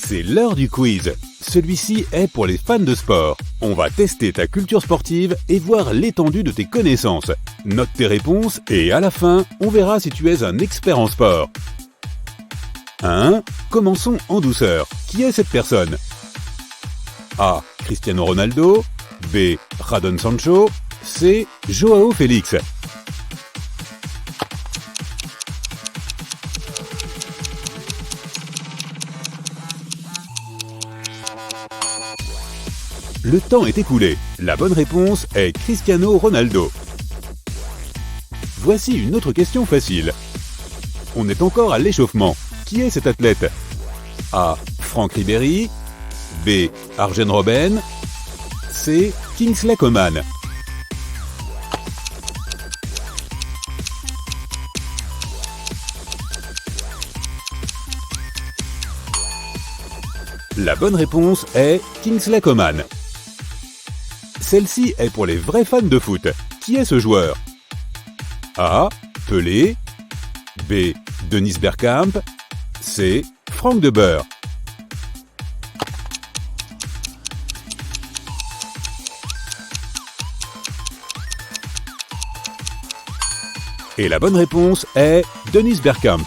C'est l'heure du quiz. Celui-ci est pour les fans de sport. On va tester ta culture sportive et voir l'étendue de tes connaissances. Note tes réponses et à la fin, on verra si tu es un expert en sport. 1. Commençons en douceur. Qui est cette personne? A. Cristiano Ronaldo. B. Jadon Sancho. C. Joao Félix. Le temps est écoulé. La bonne réponse est Cristiano Ronaldo. Voici une autre question facile. On est encore à l'échauffement. Qui est cet athlète? A. Franck Ribéry. B. Arjen Robben. C. Kingsley Coman. La bonne réponse est Kingsley Coman. Celle-ci est pour les vrais fans de foot. Qui est ce joueur? A. Pelé. B. Dennis Bergkamp. C. Frank de Boer. Et la bonne réponse est Dennis Bergkamp.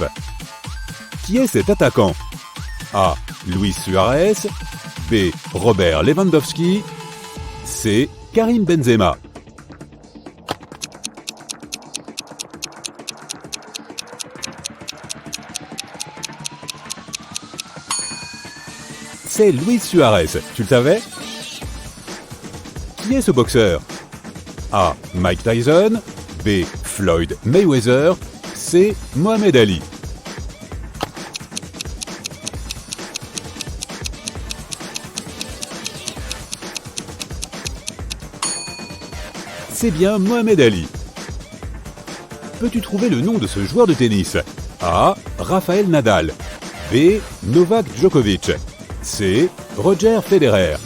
Qui est cet attaquant? A. Luis Suarez. B. Robert Lewandowski. C. Karim Benzema. C'est Luis Suarez, tu le savais? Qui est ce boxeur? A. Mike Tyson. B. Floyd Mayweather. C. Mohamed Ali. C'est bien Mohamed Ali. Peux-tu trouver le nom de ce joueur de tennis? A. Rafael Nadal. B. Novak Djokovic. C. Roger Federer.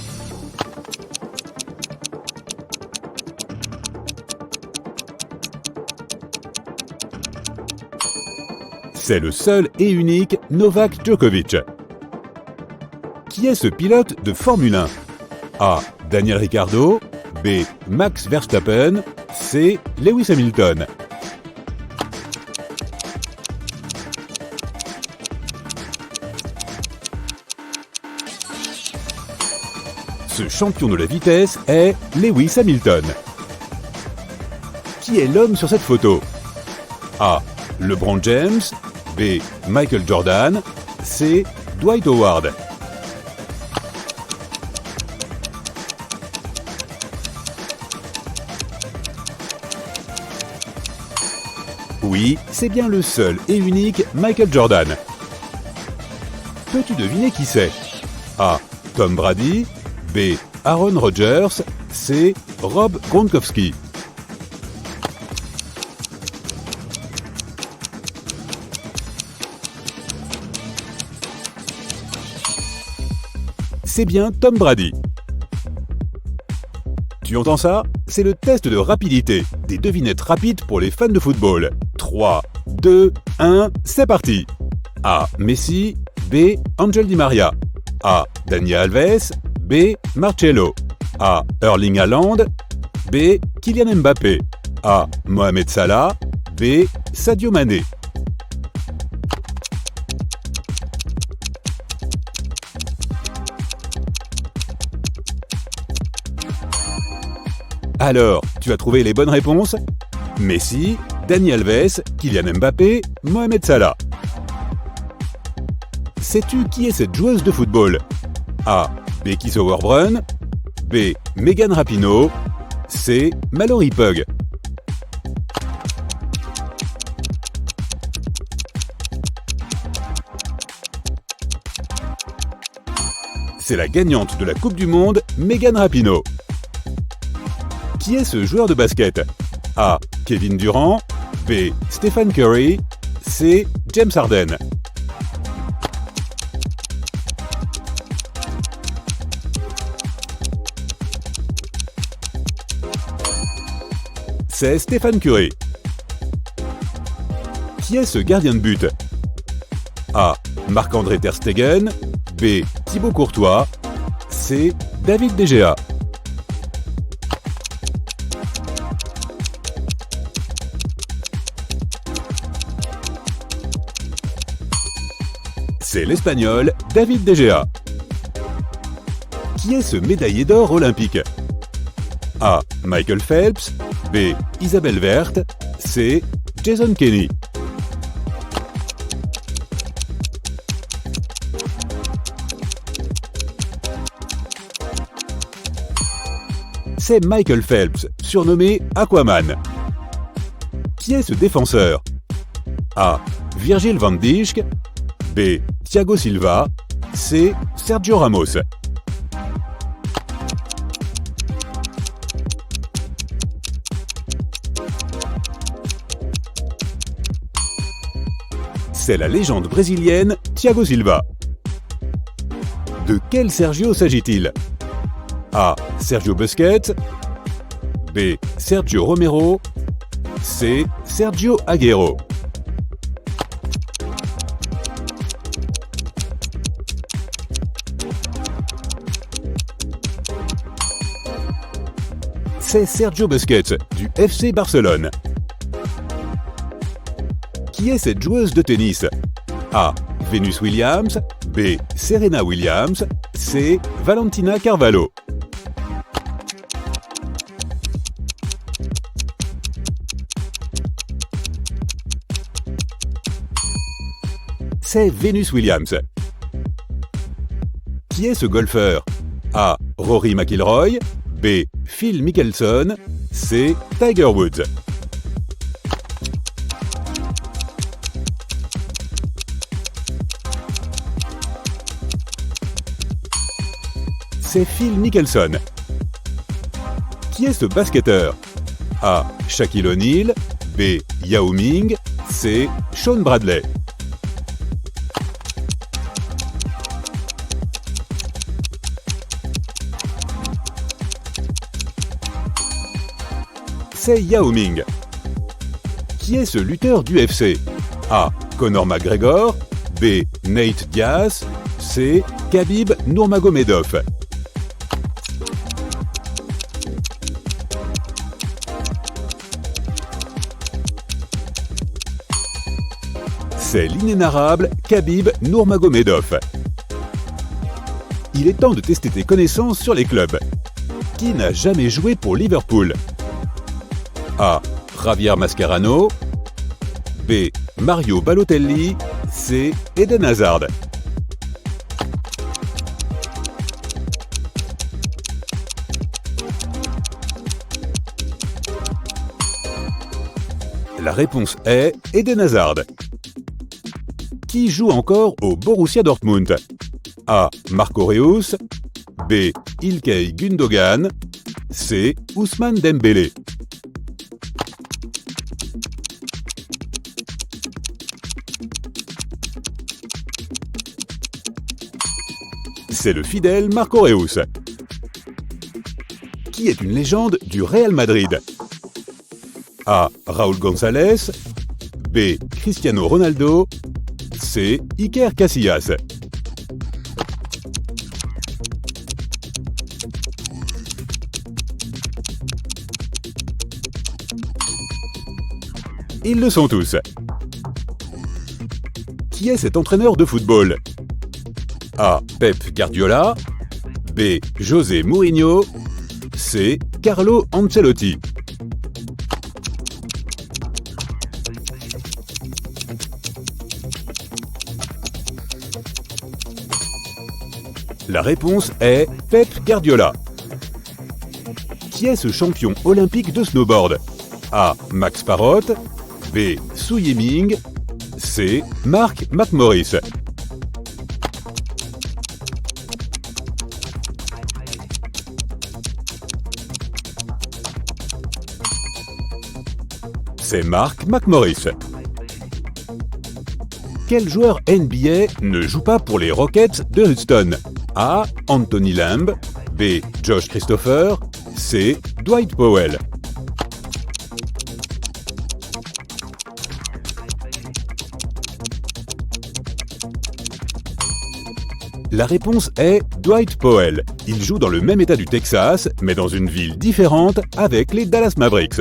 C'est le seul et unique Novak Djokovic. Qui est ce pilote de Formule 1? A. Daniel Ricciardo. B. Max Verstappen. C. Lewis Hamilton. Ce champion de la vitesse est Lewis Hamilton. Qui est l'homme sur cette photo? A. LeBron James. B. Michael Jordan. C. Dwight Howard. Oui, c'est bien le seul et unique Michael Jordan. Peux-tu deviner qui c'est? A. Tom Brady. B. Aaron Rodgers. C. Rob Gronkowski. C'est bien Tom Brady. Tu entends ça? C'est le test de rapidité, des devinettes rapides pour les fans de football. 3, 2, 1, c'est parti! A. Messi. B. Angel Di Maria. A. Dani Alves. B. Marcelo. A. Erling Haaland. B. Kylian Mbappé. A. Mohamed Salah. B. Sadio Mané. Alors, tu as trouvé les bonnes réponses? Messi, Dani Alves, Kylian Mbappé, Mohamed Salah. Sais-tu qui est cette joueuse de football? A. Becky Sauerbrunn. B. Megan Rapinoe. C. Mallory Pugh. C'est la gagnante de la Coupe du Monde, Megan Rapinoe. Qui est ce joueur de basket? A. Kevin Durant. B. Stephen Curry. C. James Harden. C'est Stephen Curry. Qui est ce gardien de but? A. Marc-André Ter Stegen. B. Thibaut Courtois, C. David De Gea. C'est l'Espagnol David De Gea. Qui est ce médaillé d'or olympique? A. Michael Phelps, B. Isabelle Werth, C. Jason Kenney. C'est Michael Phelps, surnommé Aquaman. Qui est ce défenseur? A. Virgil van Dijk, B. Thiago Silva, C. Sergio Ramos. C'est la légende brésilienne Thiago Silva. De quel Sergio s'agit-il? A. Sergio Busquets, B. Sergio Romero, C. Sergio Agüero. C'est Sergio Busquets du FC Barcelone. Qui est cette joueuse de tennis? A. Venus Williams, B. Serena Williams, C. Valentina Carvalho. C'est Venus Williams. Qui est ce golfeur? A. Rory McIlroy, B. Phil Mickelson, C. Tiger Woods. C'est Phil Mickelson. Qui est ce basketteur? A. Shaquille O'Neal, B. Yao Ming, C. Shawn Bradley. C'est Yao Ming. Qui est ce lutteur d'UFC? A. Conor McGregor, B. Nate Diaz, C. Khabib Nurmagomedov. C'est l'inénarrable Khabib Nurmagomedov. Il est temps de tester tes connaissances sur les clubs. Qui n'a jamais joué pour Liverpool? A. Javier Mascherano, B. Mario Balotelli, C. Eden Hazard. La réponse est Eden Hazard. Qui joue encore au Borussia Dortmund? A. Marco Reus, B. Ilkay Gundogan, C. Ousmane Dembélé. C'est le fidèle Marco Reus. Qui est une légende du Real Madrid? A. Raúl González, B. Cristiano Ronaldo, C. Iker Casillas. Ils le sont tous. Qui est cet entraîneur de football? A. Pep Guardiola, B. José Mourinho, C. Carlo Ancelotti. La réponse est Pep Guardiola. Qui est ce champion olympique de snowboard? A. Max Parrot, B. Su Yiming, C. Mark McMorris. C'est Mark McMorris. Quel joueur NBA ne joue pas pour les Rockets de Houston? A. Anthony Lamb, B. Josh Christopher, C. Dwight Powell. La réponse est Dwight Powell. Il joue dans le même état du Texas, mais dans une ville différente avec les Dallas Mavericks.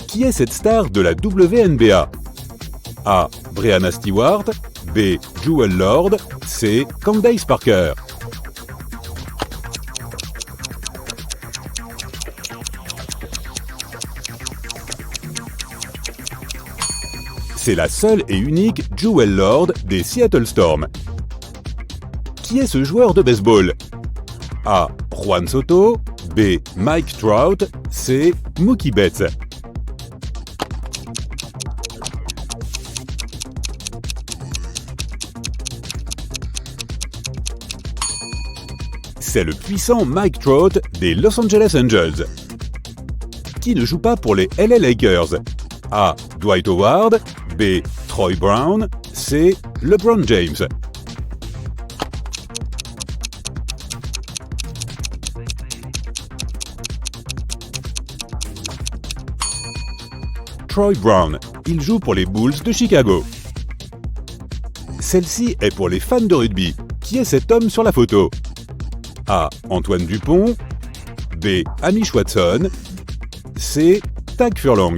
Qui est cette star de la WNBA? A. Breanna Stewart, B. Jewel Lord, C. Candace Parker. C'est la seule et unique Jewel Lord des Seattle Storm. Qui est ce joueur de baseball? A. Juan Soto, B. Mike Trout, C. Mookie Betts. C'est le puissant Mike Trout des Los Angeles Angels. Qui ne joue pas pour les LA Lakers? A. Dwight Howard, B. Troy Brown, C. LeBron James. Troy Brown. Il joue pour les Bulls de Chicago. Celle-ci est pour les fans de rugby. Qui est cet homme sur la photo? A. Antoine Dupont, B. Amish Watson, C. Tag Furlong.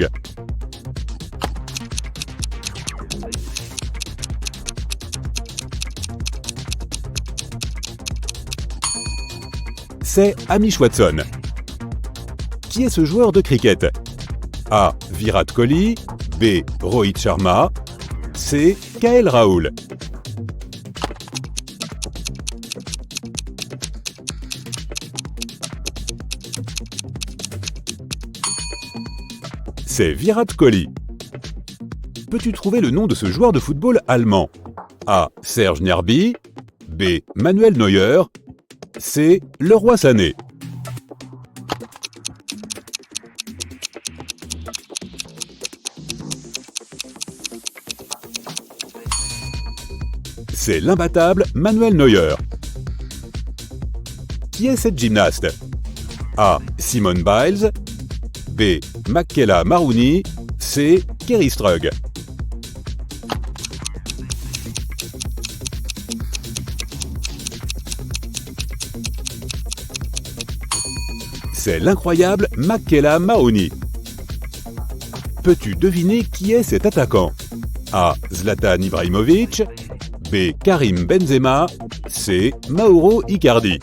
C'est Amish Watson. Qui est ce joueur de cricket? A. Virat Kohli, B. Rohit Sharma, C. KL Rahul. C'est Virat Kohli. Peux-tu trouver le nom de ce joueur de football allemand? A. Serge Gnabry, B. Manuel Neuer, C. Leroy Sané. C'est l'imbattable Manuel Neuer. Qui est cette gymnaste? A. Simone Biles, B. Makela Marouni, C. Kerry Strug. C'est l'incroyable Makela Marouni. Peux-tu deviner qui est cet attaquant? A. Zlatan Ibrahimovic, B. Karim Benzema, C. Mauro Icardi.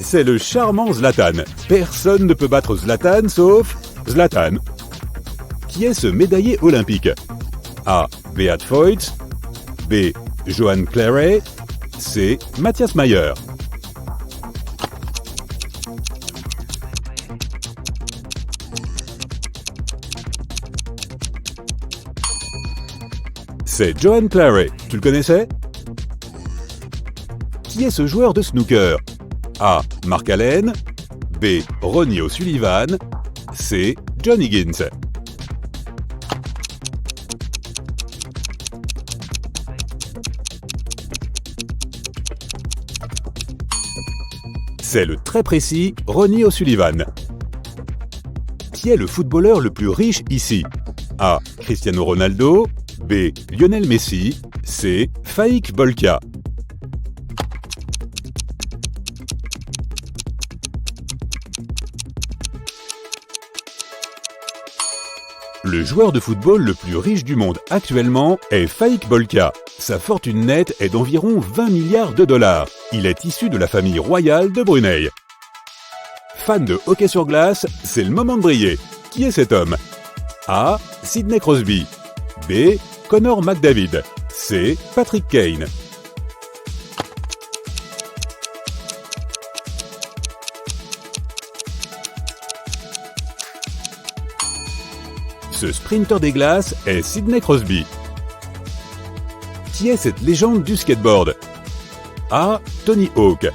C'est le charmant Zlatan. Personne ne peut battre Zlatan sauf Zlatan. Qui est ce médaillé olympique? A. Beat Feuz, B. Johan Claret, C. Matthias Mayer. C'est Johan Claret. Tu le connaissais? Qui est ce joueur de snooker? A. Mark Allen, B. Ronnie O'Sullivan, C. John Higgins. C'est le très précis Ronnie O'Sullivan. Qui est le footballeur le plus riche ici? A. Cristiano Ronaldo, B. Lionel Messi, C. Faik Bolkia. Le joueur de football le plus riche du monde actuellement est Faik Bolkia. Sa fortune nette est d'environ 20 milliards de dollars. Il est issu de la famille royale de Brunei. Fan de hockey sur glace, c'est le moment de briller. Qui est cet homme? A. Sidney Crosby, B. Connor McDavid, C. Patrick Kane. Ce sprinter des glaces est Sidney Crosby. Qui est cette légende du skateboard? A. Tony Hawk,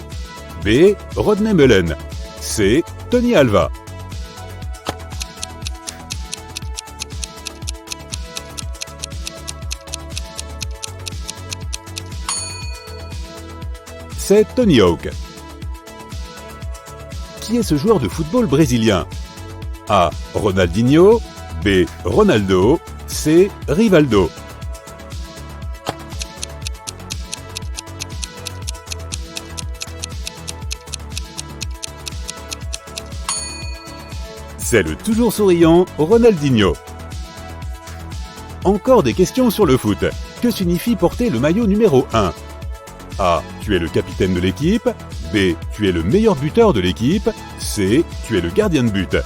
B. Rodney Mullen, C. Tony Alva. C'est Tony Hawk. Qui est ce joueur de football brésilien? A. Ronaldinho. B. Ronaldo. C. Rivaldo. C'est le toujours souriant Ronaldinho. Encore des questions sur le foot. Que signifie porter le maillot numéro 1 ? A. Tu es le capitaine de l'équipe. B. Tu es le meilleur buteur de l'équipe. C. Tu es le gardien de but.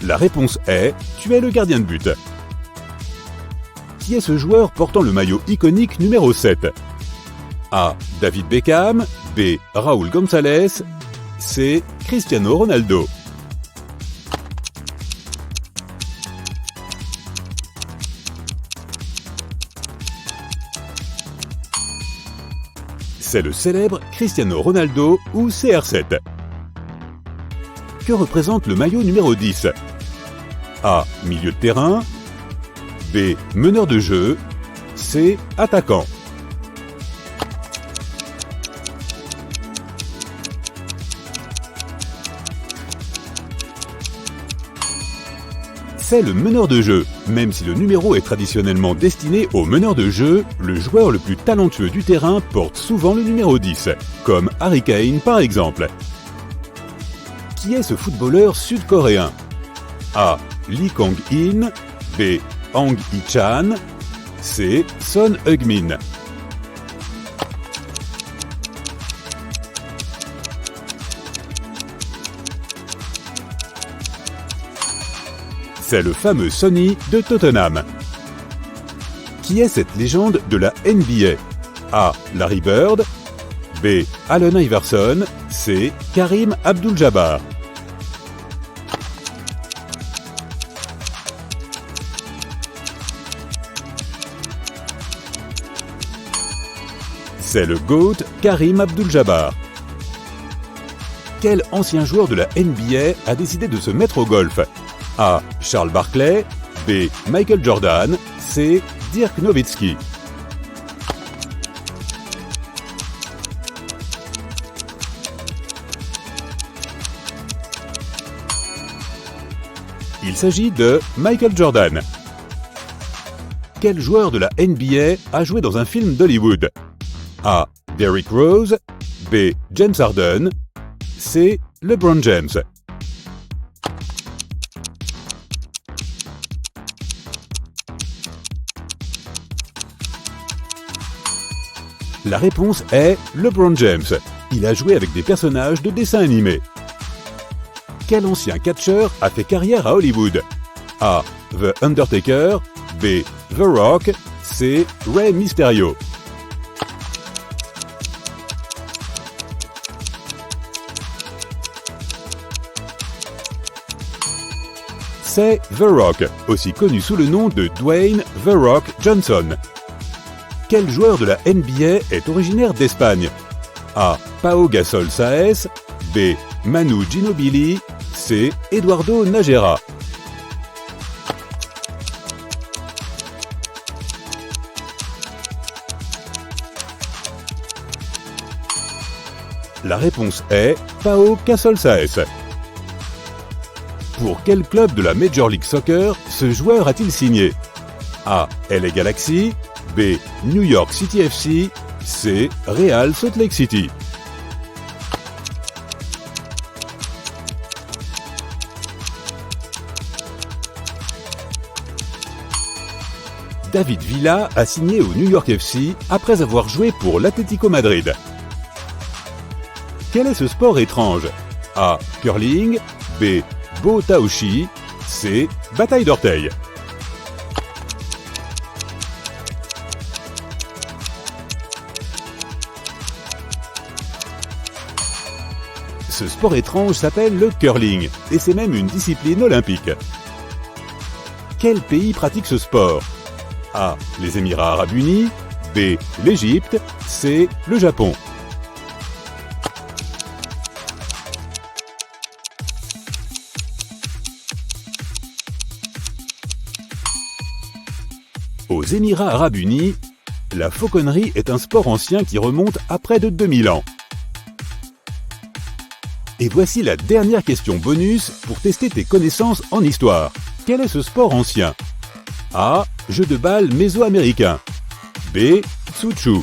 La réponse est « Tu es le gardien de but ». Qui est ce joueur portant le maillot iconique numéro 7 ? A. David Beckham. B. Raúl González. C. Cristiano Ronaldo. C'est le célèbre Cristiano Ronaldo ou CR7. Que représente le maillot numéro 10 ? A. Milieu de terrain. B. Meneur de jeu. C. Attaquant. C'est le meneur de jeu. Même si le numéro est traditionnellement destiné au meneur de jeu, le joueur le plus talentueux du terrain porte souvent le numéro 10, comme Harry Kane par exemple. Qui est ce footballeur sud-coréen ? A. Lee Kang-in. B. Hang Hee-chan. C. Son Heung-min. C'est le fameux Sonny de Tottenham. Qui est cette légende de la NBA ? A. Larry Bird. B. Allen Iverson. C. Karim Abdul-Jabbar. C'est le GOAT Karim Abdul-Jabbar. Quel ancien joueur de la NBA a décidé de se mettre au golf ? A. Charles Barkley. B. Michael Jordan. C. Dirk Nowitzki. Il s'agit de Michael Jordan. Quel joueur de la NBA a joué dans un film d'Hollywood ? A. Derrick Rose. B. James Harden. C. LeBron James. La réponse est LeBron James. Il a joué avec des personnages de dessins animés. Quel ancien catcheur a fait carrière à Hollywood ? A. The Undertaker. B. The Rock. C. Rey Mysterio. C'est The Rock, aussi connu sous le nom de Dwayne The Rock Johnson. Quel joueur de la NBA est originaire d'Espagne ? A. Pau Gasol Sáez. B. Manu Ginóbili. C. Eduardo Nájera. La réponse est Pau Gasol Sáez. Pour quel club de la Major League Soccer ce joueur a-t-il signé ? A. LA Galaxy. B. New York City FC. C. Real Salt Lake City. David Villa a signé au New York FC après avoir joué pour l'Atlético Madrid. Quel est ce sport étrange ? A. Curling. B. Bo Taoshi. C. Bataille d'orteils. Ce sport étrange s'appelle le curling, et c'est même une discipline olympique. Quel pays pratique ce sport ? A. Les Émirats Arabes Unis. B. L'Égypte. C. Le Japon. Aux Émirats Arabes Unis, La fauconnerie est un sport ancien qui remonte à près de 2000 ans. Et voici la dernière question bonus pour tester tes connaissances en histoire. Quel est ce sport ancien? A. Jeu de balle méso-américain. B. Tsu-tsu.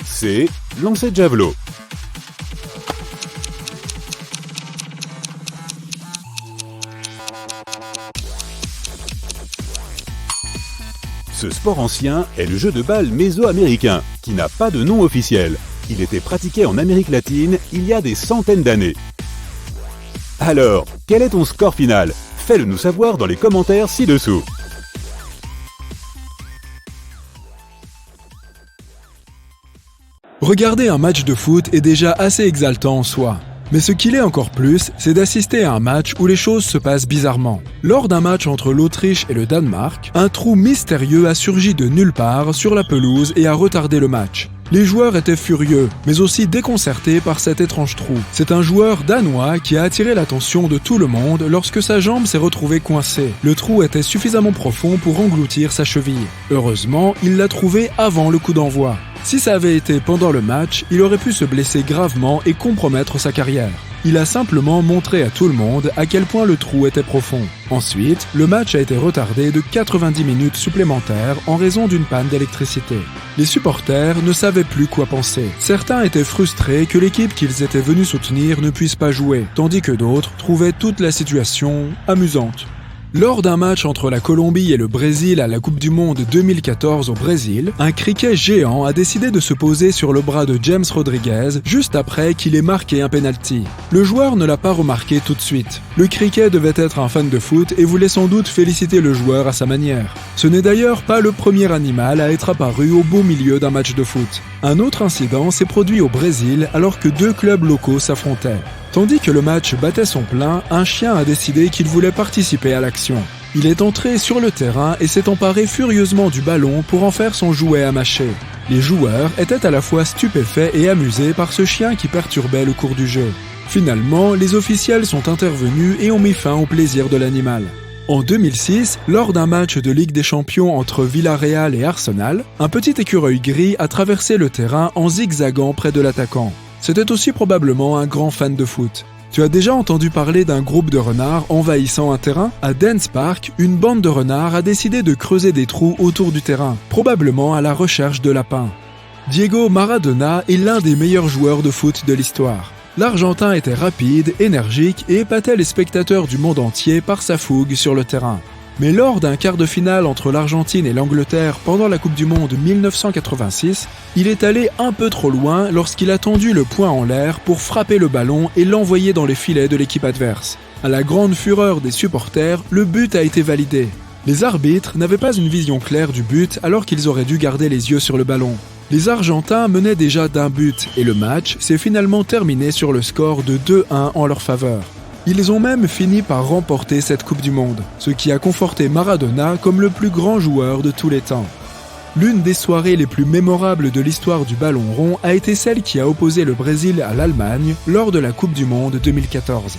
C. Lancer de javelot. Ce sport ancien est le jeu de balle méso-américain, qui n'a pas de nom officiel. Il était pratiqué en Amérique latine il y a des centaines d'années. Alors, quel est ton score final? Fais-le nous savoir dans les commentaires ci-dessous. Regarder un match de foot est déjà assez exaltant en soi. Mais ce qu'il est encore plus, c'est d'assister à un match où les choses se passent bizarrement. Lors d'un match entre l'Autriche et le Danemark, un trou mystérieux a surgi de nulle part sur la pelouse et a retardé le match. Les joueurs étaient furieux, mais aussi déconcertés par cet étrange trou. C'est un joueur danois qui a attiré l'attention de tout le monde lorsque sa jambe s'est retrouvée coincée. Le trou était suffisamment profond pour engloutir sa cheville. Heureusement, il l'a trouvé avant le coup d'envoi. Si ça avait été pendant le match, il aurait pu se blesser gravement et compromettre sa carrière. Il a simplement montré à tout le monde à quel point le trou était profond. Ensuite, le match a été retardé de 90 minutes supplémentaires en raison d'une panne d'électricité. Les supporters ne savaient plus quoi penser. Certains étaient frustrés que l'équipe qu'ils étaient venus soutenir ne puisse pas jouer, tandis que d'autres trouvaient toute la situation amusante. Lors d'un match entre la Colombie et le Brésil à la Coupe du Monde 2014 au Brésil, un criquet géant a décidé de se poser sur le bras de James Rodriguez juste après qu'il ait marqué un penalty. Le joueur ne l'a pas remarqué tout de suite. Le criquet devait être un fan de foot et voulait sans doute féliciter le joueur à sa manière. Ce n'est d'ailleurs pas le premier animal à être apparu au beau milieu d'un match de foot. Un autre incident s'est produit au Brésil alors que deux clubs locaux s'affrontaient. Tandis que le match battait son plein, un chien a décidé qu'il voulait participer à l'action. Il est entré sur le terrain et s'est emparé furieusement du ballon pour en faire son jouet à mâcher. Les joueurs étaient à la fois stupéfaits et amusés par ce chien qui perturbait le cours du jeu. Finalement, les officiels sont intervenus et ont mis fin au plaisir de l'animal. En 2006, lors d'un match de Ligue des Champions entre Villarreal et Arsenal, un petit écureuil gris a traversé le terrain en zigzagant près de l'attaquant. C'était aussi probablement un grand fan de foot. Tu as déjà entendu parler d'un groupe de renards envahissant un terrain? À Dance Park, une bande de renards a décidé de creuser des trous autour du terrain, probablement à la recherche de lapins. Diego Maradona est l'un des meilleurs joueurs de foot de l'histoire. L'Argentin était rapide, énergique et épatait les spectateurs du monde entier par sa fougue sur le terrain. Mais lors d'un quart de finale entre l'Argentine et l'Angleterre pendant la Coupe du Monde 1986, il est allé un peu trop loin lorsqu'il a tendu le poing en l'air pour frapper le ballon et l'envoyer dans les filets de l'équipe adverse. À la grande fureur des supporters, le but a été validé. Les arbitres n'avaient pas une vision claire du but alors qu'ils auraient dû garder les yeux sur le ballon. Les Argentins menaient déjà d'un but et le match s'est finalement terminé sur le score de 2-1 en leur faveur. Ils ont même fini par remporter cette Coupe du Monde, ce qui a conforté Maradona comme le plus grand joueur de tous les temps. L'une des soirées les plus mémorables de l'histoire du ballon rond a été celle qui a opposé le Brésil à l'Allemagne lors de la Coupe du Monde 2014.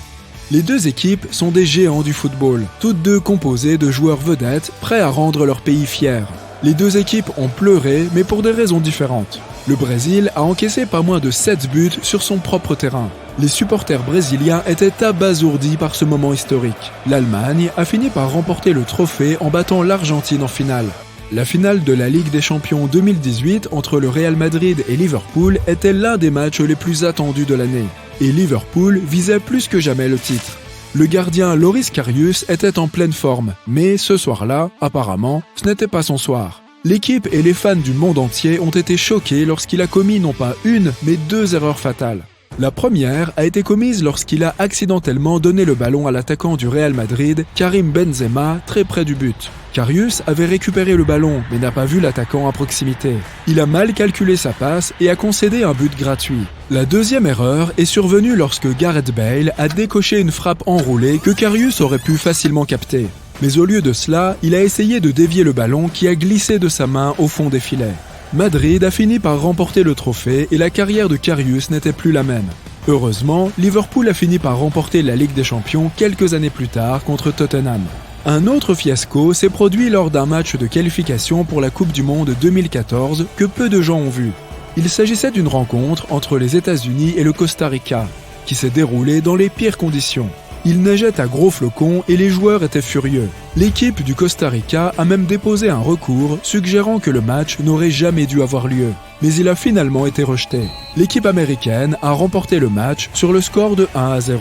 Les deux équipes sont des géants du football, toutes deux composées de joueurs vedettes prêts à rendre leur pays fier. Les deux équipes ont pleuré, mais pour des raisons différentes. Le Brésil a encaissé pas moins de 7 buts sur son propre terrain. Les supporters brésiliens étaient abasourdis par ce moment historique. L'Allemagne a fini par remporter le trophée en battant l'Argentine en finale. La finale de la Ligue des Champions 2018 entre le Real Madrid et Liverpool était l'un des matchs les plus attendus de l'année. Et Liverpool visait plus que jamais le titre. Le gardien Loris Karius était en pleine forme, mais ce soir-là, apparemment, ce n'était pas son soir. L'équipe et les fans du monde entier ont été choqués lorsqu'il a commis non pas une, mais 2 erreurs fatales. La première a été commise lorsqu'il a accidentellement donné le ballon à l'attaquant du Real Madrid, Karim Benzema, très près du but. Karius avait récupéré le ballon, mais n'a pas vu l'attaquant à proximité. Il a mal calculé sa passe et a concédé un but gratuit. La deuxième erreur est survenue lorsque Gareth Bale a décoché une frappe enroulée que Karius aurait pu facilement capter. Mais au lieu de cela, il a essayé de dévier le ballon qui a glissé de sa main au fond des filets. Madrid a fini par remporter le trophée et la carrière de Karius n'était plus la même. Heureusement, Liverpool a fini par remporter la Ligue des Champions quelques années plus tard contre Tottenham. Un autre fiasco s'est produit lors d'un match de qualification pour la Coupe du Monde 2014 que peu de gens ont vu. Il s'agissait d'une rencontre entre les États-Unis et le Costa Rica, qui s'est déroulée dans les pires conditions. Il neigeait à gros flocons et les joueurs étaient furieux. L'équipe du Costa Rica a même déposé un recours suggérant que le match n'aurait jamais dû avoir lieu. Mais il a finalement été rejeté. L'équipe américaine a remporté le match sur le score de 1-0.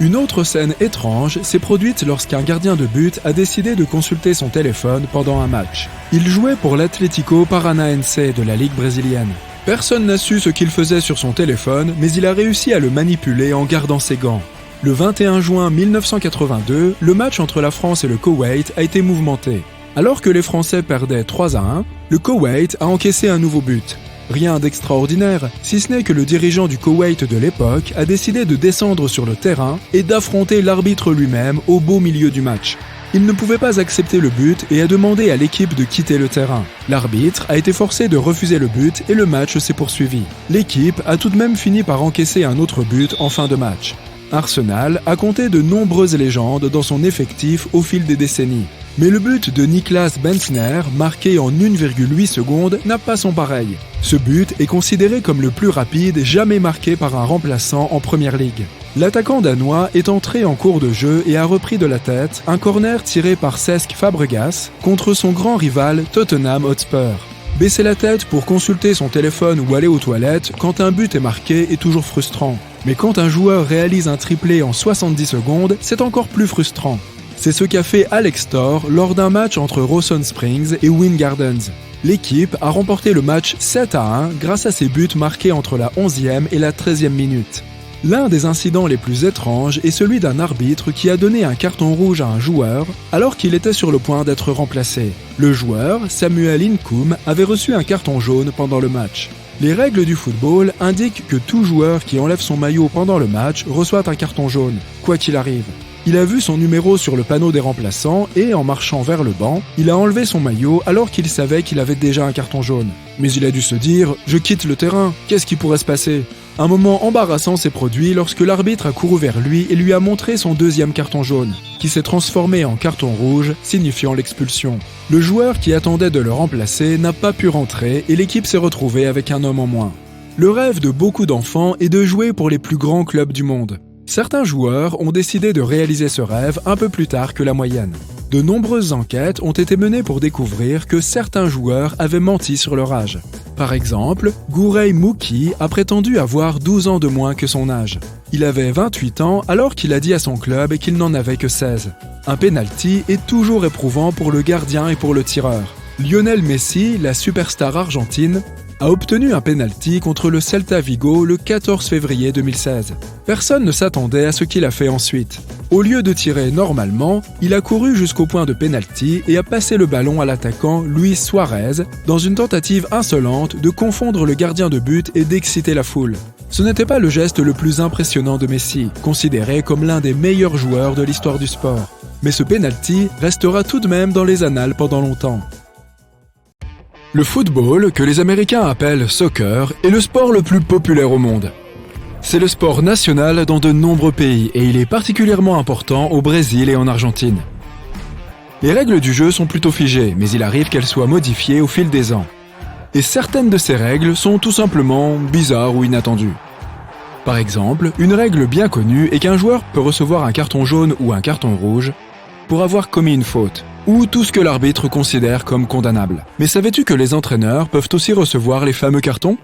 Une autre scène étrange s'est produite lorsqu'un gardien de but a décidé de consulter son téléphone pendant un match. Il jouait pour l'Atlético Paranaense de la Ligue brésilienne. Personne n'a su ce qu'il faisait sur son téléphone, mais il a réussi à le manipuler en gardant ses gants. Le 21 juin 1982, le match entre la France et le Koweït a été mouvementé. Alors que les Français perdaient 3-1, le Koweït a encaissé un nouveau but. Rien d'extraordinaire, si ce n'est que le dirigeant du Koweït de l'époque a décidé de descendre sur le terrain et d'affronter l'arbitre lui-même au beau milieu du match. Il ne pouvait pas accepter le but et a demandé à l'équipe de quitter le terrain. L'arbitre a été forcé de refuser le but et le match s'est poursuivi. L'équipe a tout de même fini par encaisser un autre but en fin de match. Arsenal a compté de nombreuses légendes dans son effectif au fil des décennies. Mais le but de Niklas Bendtner, marqué en 1,8 secondes, n'a pas son pareil. Ce but est considéré comme le plus rapide jamais marqué par un remplaçant en Première Ligue. L'attaquant danois est entré en cours de jeu et a repris de la tête un corner tiré par Cesc Fabregas contre son grand rival Tottenham Hotspur. Baisser la tête pour consulter son téléphone ou aller aux toilettes quand un but est marqué est toujours frustrant. Mais quand un joueur réalise un triplé en 70 secondes, c'est encore plus frustrant. C'est ce qu'a fait Alex Thor lors d'un match entre Rawson Springs et Wynn Gardens. L'équipe a remporté le match 7-1 grâce à ses buts marqués entre la 11e et la 13e minute. L'un des incidents les plus étranges est celui d'un arbitre qui a donné un carton rouge à un joueur alors qu'il était sur le point d'être remplacé. Le joueur, Samuel Incoum, avait reçu un carton jaune pendant le match. Les règles du football indiquent que tout joueur qui enlève son maillot pendant le match reçoit un carton jaune, quoi qu'il arrive. Il a vu son numéro sur le panneau des remplaçants et, en marchant vers le banc, il a enlevé son maillot alors qu'il savait qu'il avait déjà un carton jaune. Mais il a dû se dire « Je quitte le terrain, qu'est-ce qui pourrait se passer ?» Un moment embarrassant s'est produit lorsque l'arbitre a couru vers lui et lui a montré son deuxième carton jaune, qui s'est transformé en carton rouge, signifiant l'expulsion. Le joueur qui attendait de le remplacer n'a pas pu rentrer et l'équipe s'est retrouvée avec un homme en moins. Le rêve de beaucoup d'enfants est de jouer pour les plus grands clubs du monde. Certains joueurs ont décidé de réaliser ce rêve un peu plus tard que la moyenne. De nombreuses enquêtes ont été menées pour découvrir que certains joueurs avaient menti sur leur âge. Par exemple, Gourey Mouki a prétendu avoir 12 ans de moins que son âge. Il avait 28 ans alors qu'il a dit à son club qu'il n'en avait que 16. Un penalty est toujours éprouvant pour le gardien et pour le tireur. Lionel Messi, la superstar argentine, a obtenu un penalty contre le Celta Vigo le 14 février 2016. Personne ne s'attendait à ce qu'il a fait ensuite. Au lieu de tirer normalement, il a couru jusqu'au point de penalty et a passé le ballon à l'attaquant Luis Suarez dans une tentative insolente de confondre le gardien de but et d'exciter la foule. Ce n'était pas le geste le plus impressionnant de Messi, considéré comme l'un des meilleurs joueurs de l'histoire du sport. Mais ce penalty restera tout de même dans les annales pendant longtemps. Le football, que les Américains appellent soccer, est le sport le plus populaire au monde. C'est le sport national dans de nombreux pays et il est particulièrement important au Brésil et en Argentine. Les règles du jeu sont plutôt figées, mais il arrive qu'elles soient modifiées au fil des ans. Et certaines de ces règles sont tout simplement bizarres ou inattendues. Par exemple, une règle bien connue est qu'un joueur peut recevoir un carton jaune ou un carton rouge pour avoir commis une faute, ou tout ce que l'arbitre considère comme condamnable. Mais savais-tu que les entraîneurs peuvent aussi recevoir les fameux cartons ?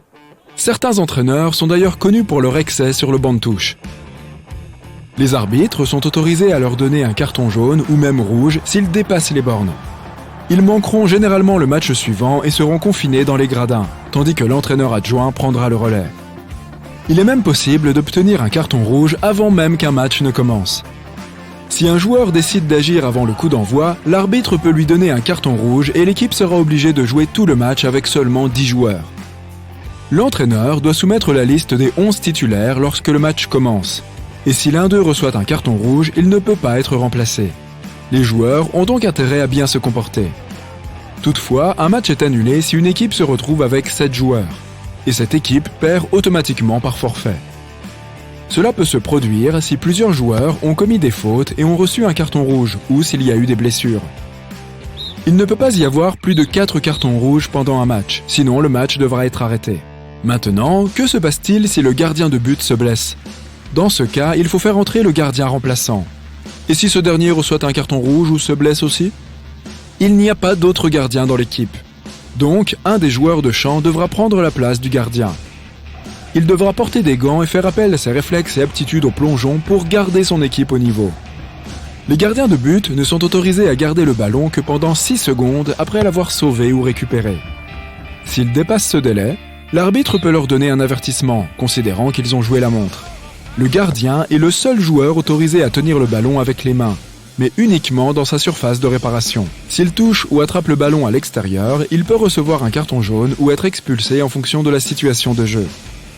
Certains entraîneurs sont d'ailleurs connus pour leur excès sur le banc de touche. Les arbitres sont autorisés à leur donner un carton jaune ou même rouge s'ils dépassent les bornes. Ils manqueront généralement le match suivant et seront confinés dans les gradins, tandis que l'entraîneur adjoint prendra le relais. Il est même possible d'obtenir un carton rouge avant même qu'un match ne commence. Si un joueur décide d'agir avant le coup d'envoi, l'arbitre peut lui donner un carton rouge et l'équipe sera obligée de jouer tout le match avec seulement 10 joueurs. L'entraîneur doit soumettre la liste des 11 titulaires lorsque le match commence. Et si l'un d'eux reçoit un carton rouge, il ne peut pas être remplacé. Les joueurs ont donc intérêt à bien se comporter. Toutefois, un match est annulé si une équipe se retrouve avec 7 joueurs. Et cette équipe perd automatiquement par forfait. Cela peut se produire si plusieurs joueurs ont commis des fautes et ont reçu un carton rouge ou s'il y a eu des blessures. Il ne peut pas y avoir plus de 4 cartons rouges pendant un match, sinon le match devra être arrêté. Maintenant, que se passe-t-il si le gardien de but se blesse ? Dans ce cas, il faut faire entrer le gardien remplaçant. Et si ce dernier reçoit un carton rouge ou se blesse aussi ? Il n'y a pas d'autre gardien dans l'équipe. Donc, un des joueurs de champ devra prendre la place du gardien. Il devra porter des gants et faire appel à ses réflexes et aptitudes au plongeon pour garder son équipe au niveau. Les gardiens de but ne sont autorisés à garder le ballon que pendant 6 secondes après l'avoir sauvé ou récupéré. S'ils dépassent ce délai, l'arbitre peut leur donner un avertissement, considérant qu'ils ont joué la montre. Le gardien est le seul joueur autorisé à tenir le ballon avec les mains, mais uniquement dans sa surface de réparation. S'il touche ou attrape le ballon à l'extérieur, il peut recevoir un carton jaune ou être expulsé en fonction de la situation de jeu.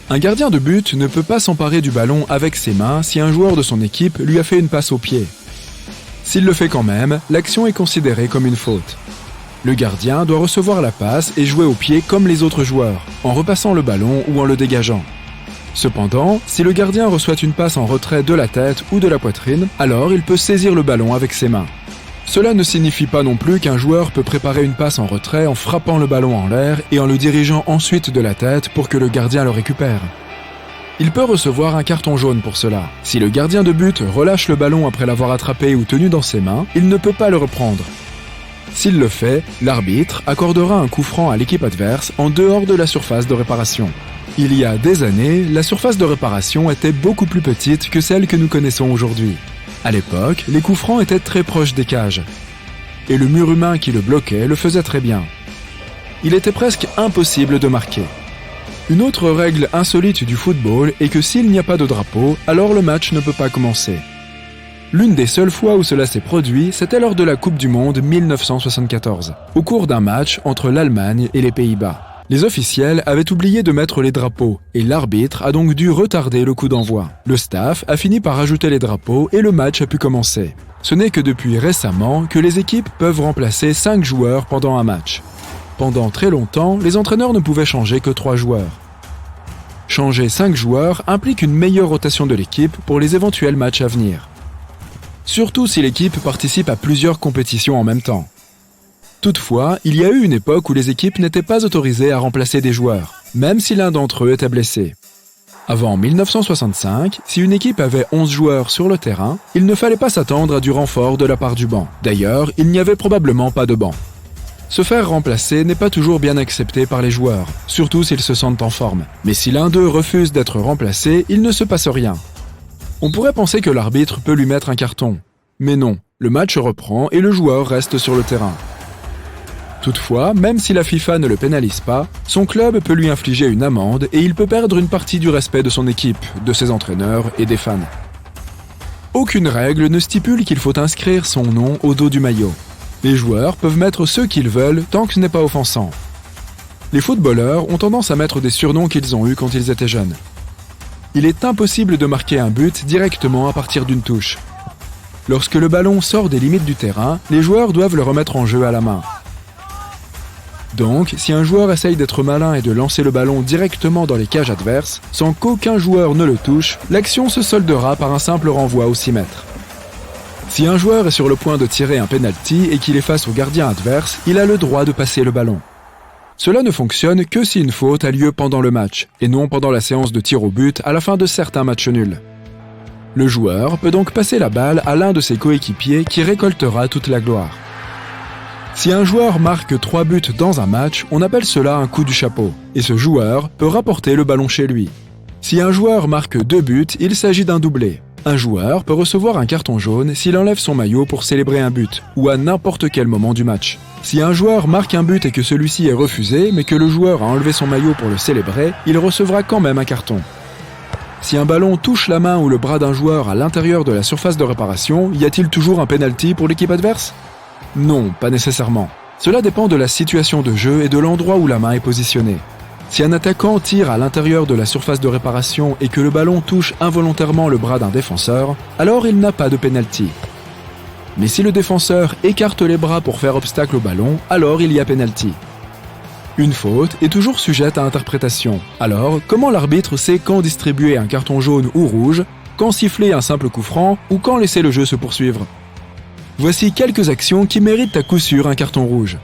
Un gardien de but ne peut pas s'emparer du ballon avec ses mains si un joueur de son équipe lui a fait une passe au pied. S'il le fait quand même, l'action est considérée comme une faute. Le gardien doit recevoir la passe et jouer au pied comme les autres joueurs, en repassant le ballon ou en le dégageant. Cependant, si le gardien reçoit une passe en retrait de la tête ou de la poitrine, alors il peut saisir le ballon avec ses mains. Cela ne signifie pas non plus qu'un joueur peut préparer une passe en retrait en frappant le ballon en l'air et en le dirigeant ensuite de la tête pour que le gardien le récupère. Il peut recevoir un carton jaune pour cela. Si le gardien de but relâche le ballon après l'avoir attrapé ou tenu dans ses mains, il ne peut pas le reprendre. S'il le fait, l'arbitre accordera un coup franc à l'équipe adverse en dehors de la surface de réparation. Il y a des années, la surface de réparation était beaucoup plus petite que celle que nous connaissons aujourd'hui. À l'époque, les coups francs étaient très proches des cages. Et le mur humain qui le bloquait le faisait très bien. Il était presque impossible de marquer. Une autre règle insolite du football est que s'il n'y a pas de drapeau, alors le match ne peut pas commencer. L'une des seules fois où cela s'est produit, c'était lors de la Coupe du Monde 1974, au cours d'un match entre l'Allemagne et les Pays-Bas. Les officiels avaient oublié de mettre les drapeaux et l'arbitre a donc dû retarder le coup d'envoi. Le staff a fini par ajouter les drapeaux et le match a pu commencer. Ce n'est que depuis récemment que les équipes peuvent remplacer 5 joueurs pendant un match. Pendant très longtemps, les entraîneurs ne pouvaient changer que 3 joueurs. Changer 5 joueurs implique une meilleure rotation de l'équipe pour les éventuels matchs à venir. Surtout si l'équipe participe à plusieurs compétitions en même temps. Toutefois, il y a eu une époque où les équipes n'étaient pas autorisées à remplacer des joueurs, même si l'un d'entre eux était blessé. Avant 1965, si une équipe avait 11 joueurs sur le terrain, il ne fallait pas s'attendre à du renfort de la part du banc. D'ailleurs, il n'y avait probablement pas de banc. Se faire remplacer n'est pas toujours bien accepté par les joueurs, surtout s'ils se sentent en forme. Mais si l'un d'eux refuse d'être remplacé, il ne se passe rien. On pourrait penser que l'arbitre peut lui mettre un carton. Mais non, le match reprend et le joueur reste sur le terrain. Toutefois, même si la FIFA ne le pénalise pas, son club peut lui infliger une amende et il peut perdre une partie du respect de son équipe, de ses entraîneurs et des fans. Aucune règle ne stipule qu'il faut inscrire son nom au dos du maillot. Les joueurs peuvent mettre ce qu'ils veulent tant que ce n'est pas offensant. Les footballeurs ont tendance à mettre des surnoms qu'ils ont eus quand ils étaient jeunes. Il est impossible de marquer un but directement à partir d'une touche. Lorsque le ballon sort des limites du terrain, les joueurs doivent le remettre en jeu à la main. Donc, si un joueur essaye d'être malin et de lancer le ballon directement dans les cages adverses, sans qu'aucun joueur ne le touche, l'action se soldera par un simple renvoi au 6 mètres. Si un joueur est sur le point de tirer un penalty et qu'il est face au gardien adverse, il a le droit de passer le ballon. Cela ne fonctionne que si une faute a lieu pendant le match, et non pendant la séance de tir au but à la fin de certains matchs nuls. Le joueur peut donc passer la balle à l'un de ses coéquipiers qui récoltera toute la gloire. Si un joueur marque 3 buts dans un match, on appelle cela un coup du chapeau, et ce joueur peut rapporter le ballon chez lui. Si un joueur marque 2 buts, il s'agit d'un doublé. Un joueur peut recevoir un carton jaune s'il enlève son maillot pour célébrer un but, ou à n'importe quel moment du match. Si un joueur marque un but et que celui-ci est refusé, mais que le joueur a enlevé son maillot pour le célébrer, il recevra quand même un carton. Si un ballon touche la main ou le bras d'un joueur à l'intérieur de la surface de réparation, y a-t-il toujours un penalty pour l'équipe adverse ? Non, pas nécessairement. Cela dépend de la situation de jeu et de l'endroit où la main est positionnée. Si un attaquant tire à l'intérieur de la surface de réparation et que le ballon touche involontairement le bras d'un défenseur, alors il n'a pas de penalty. Mais si le défenseur écarte les bras pour faire obstacle au ballon, alors il y a penalty. Une faute est toujours sujette à interprétation. Alors, comment l'arbitre sait quand distribuer un carton jaune ou rouge, quand siffler un simple coup franc ou quand laisser le jeu se poursuivre? Voici quelques actions qui méritent à coup sûr un carton rouge.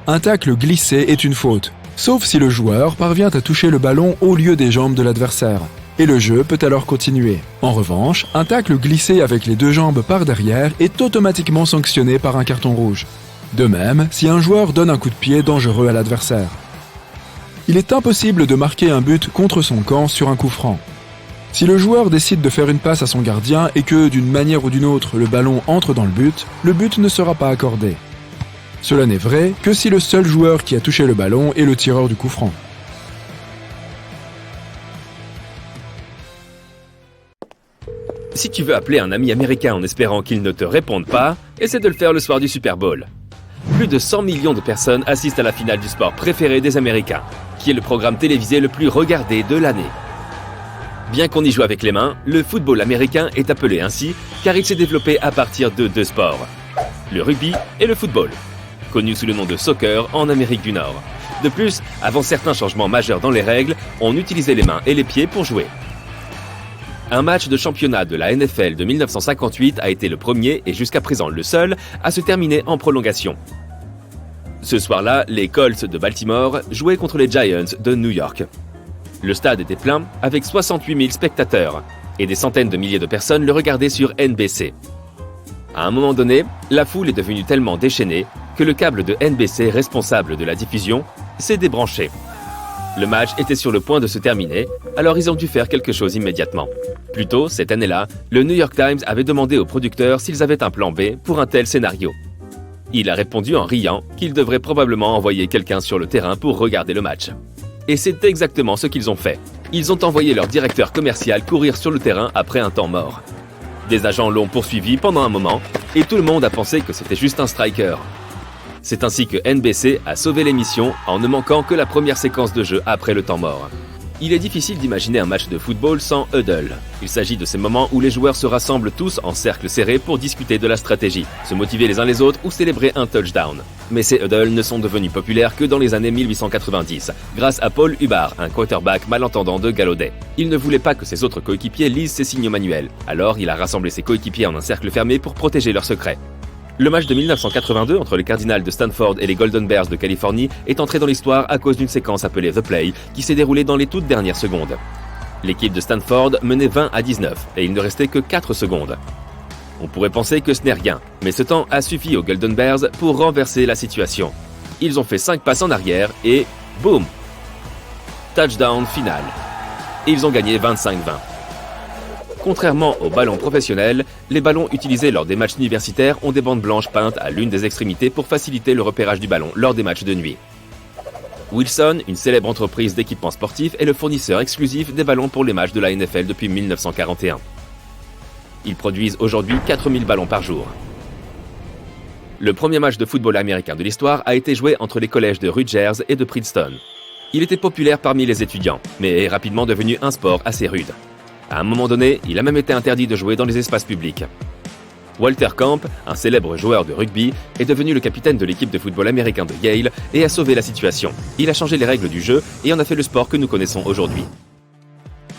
Un tacle glissé est une faute, sauf si le joueur parvient à toucher le ballon au lieu des jambes de l'adversaire, et le jeu peut alors continuer. En revanche, un tacle glissé avec les deux jambes par derrière est automatiquement sanctionné par un carton rouge. De même, si un joueur donne un coup de pied dangereux à l'adversaire. Il est impossible de marquer un but contre son camp sur un coup franc. Si le joueur décide de faire une passe à son gardien et que, d'une manière ou d'une autre, le ballon entre dans le but ne sera pas accordé. Cela n'est vrai que si le seul joueur qui a touché le ballon est le tireur du coup franc. Si tu veux appeler un ami américain en espérant qu'il ne te réponde pas, essaie de le faire le soir du Super Bowl. Plus de 100 millions de personnes assistent à la finale du sport préféré des Américains, qui est le programme télévisé le plus regardé de l'année. Bien qu'on y joue avec les mains, le football américain est appelé ainsi car il s'est développé à partir de deux sports, le rugby et le football, connus sous le nom de soccer en Amérique du Nord. De plus, avant certains changements majeurs dans les règles, on utilisait les mains et les pieds pour jouer. Un match de championnat de la NFL de 1958 a été le premier et jusqu'à présent le seul à se terminer en prolongation. Ce soir-là, les Colts de Baltimore jouaient contre les Giants de New York. Le stade était plein avec 68 000 spectateurs et des centaines de milliers de personnes le regardaient sur NBC. À un moment donné, la foule est devenue tellement déchaînée que le câble de NBC responsable de la diffusion s'est débranché. Le match était sur le point de se terminer, alors ils ont dû faire quelque chose immédiatement. Plus tôt, cette année-là, le New York Times avait demandé aux producteurs s'ils avaient un plan B pour un tel scénario. Il a répondu en riant qu'il devrait probablement envoyer quelqu'un sur le terrain pour regarder le match. Et c'est exactement ce qu'ils ont fait. Ils ont envoyé leur directeur commercial courir sur le terrain après un temps mort. Des agents l'ont poursuivi pendant un moment, et tout le monde a pensé que c'était juste un striker. C'est ainsi que NBC a sauvé l'émission en ne manquant que la première séquence de jeu après le temps mort. Il est difficile d'imaginer un match de football sans huddle. Il s'agit de ces moments où les joueurs se rassemblent tous en cercle serré pour discuter de la stratégie, se motiver les uns les autres ou célébrer un touchdown. Mais ces huddles ne sont devenus populaires que dans les années 1890, grâce à Paul Hubbard, un quarterback malentendant de Gallaudet. Il ne voulait pas que ses autres coéquipiers lisent ses signaux manuels, alors il a rassemblé ses coéquipiers en un cercle fermé pour protéger leurs secrets. Le match de 1982 entre les Cardinals de Stanford et les Golden Bears de Californie est entré dans l'histoire à cause d'une séquence appelée The Play qui s'est déroulée dans les toutes dernières secondes. L'équipe de Stanford menait 20-19 et il ne restait que 4 secondes. On pourrait penser que ce n'est rien, mais ce temps a suffi aux Golden Bears pour renverser la situation. Ils ont fait 5 passes en arrière et boum! Touchdown final. Et ils ont gagné 25-20. Contrairement aux ballons professionnels, les ballons utilisés lors des matchs universitaires ont des bandes blanches peintes à l'une des extrémités pour faciliter le repérage du ballon lors des matchs de nuit. Wilson, une célèbre entreprise d'équipements sportifs, est le fournisseur exclusif des ballons pour les matchs de la NFL depuis 1941. Ils produisent aujourd'hui 4000 ballons par jour. Le premier match de football américain de l'histoire a été joué entre les collèges de Rutgers et de Princeton. Il était populaire parmi les étudiants, mais est rapidement devenu un sport assez rude. À un moment donné, il a même été interdit de jouer dans les espaces publics. Walter Camp, un célèbre joueur de rugby, est devenu le capitaine de l'équipe de football américain de Yale et a sauvé la situation. Il a changé les règles du jeu et en a fait le sport que nous connaissons aujourd'hui.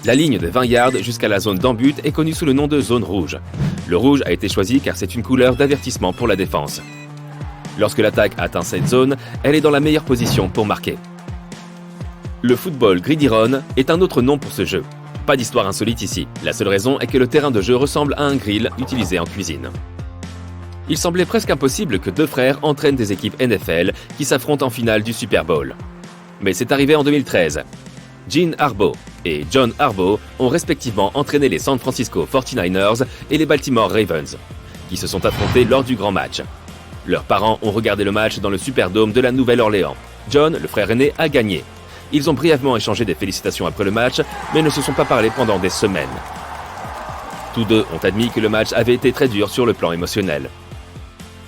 La ligne de 20 yards jusqu'à la zone d'en-but est connue sous le nom de zone rouge. Le rouge a été choisi car c'est une couleur d'avertissement pour la défense. Lorsque l'attaque atteint cette zone, elle est dans la meilleure position pour marquer. Le football gridiron est un autre nom pour ce jeu. Pas d'histoire insolite ici. La seule raison est que le terrain de jeu ressemble à un grill utilisé en cuisine. Il semblait presque impossible que deux frères entraînent des équipes NFL qui s'affrontent en finale du Super Bowl. Mais c'est arrivé en 2013. Gene Harbaugh et John Harbaugh ont respectivement entraîné les San Francisco 49ers et les Baltimore Ravens, qui se sont affrontés lors du grand match. Leurs parents ont regardé le match dans le Superdome de la Nouvelle-Orléans. John, le frère aîné, a gagné. Ils ont brièvement échangé des félicitations après le match, mais ne se sont pas parlé pendant des semaines. Tous deux ont admis que le match avait été très dur sur le plan émotionnel.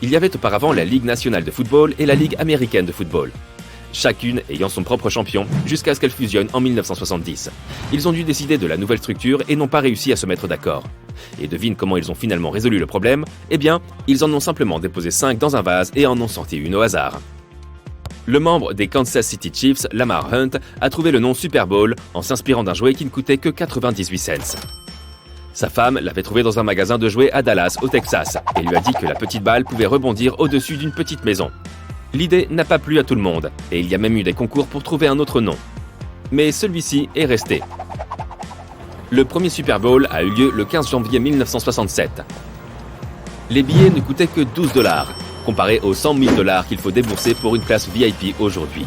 Il y avait auparavant la Ligue nationale de football et la Ligue américaine de football, chacune ayant son propre champion jusqu'à ce qu'elles fusionnent en 1970. Ils ont dû décider de la nouvelle structure et n'ont pas réussi à se mettre d'accord. Et devine comment ils ont finalement résolu le problème? Eh bien, ils en ont simplement déposé 5 dans un vase et en ont sorti une au hasard. Le membre des Kansas City Chiefs, Lamar Hunt, a trouvé le nom Super Bowl en s'inspirant d'un jouet qui ne coûtait que 98 cents. Sa femme l'avait trouvé dans un magasin de jouets à Dallas, au Texas, et lui a dit que la petite balle pouvait rebondir au-dessus d'une petite maison. L'idée n'a pas plu à tout le monde, et il y a même eu des concours pour trouver un autre nom. Mais celui-ci est resté. Le premier Super Bowl a eu lieu le 15 janvier 1967. Les billets ne coûtaient que 12 $, comparé aux 100 000 $ qu'il faut débourser pour une place VIP aujourd'hui.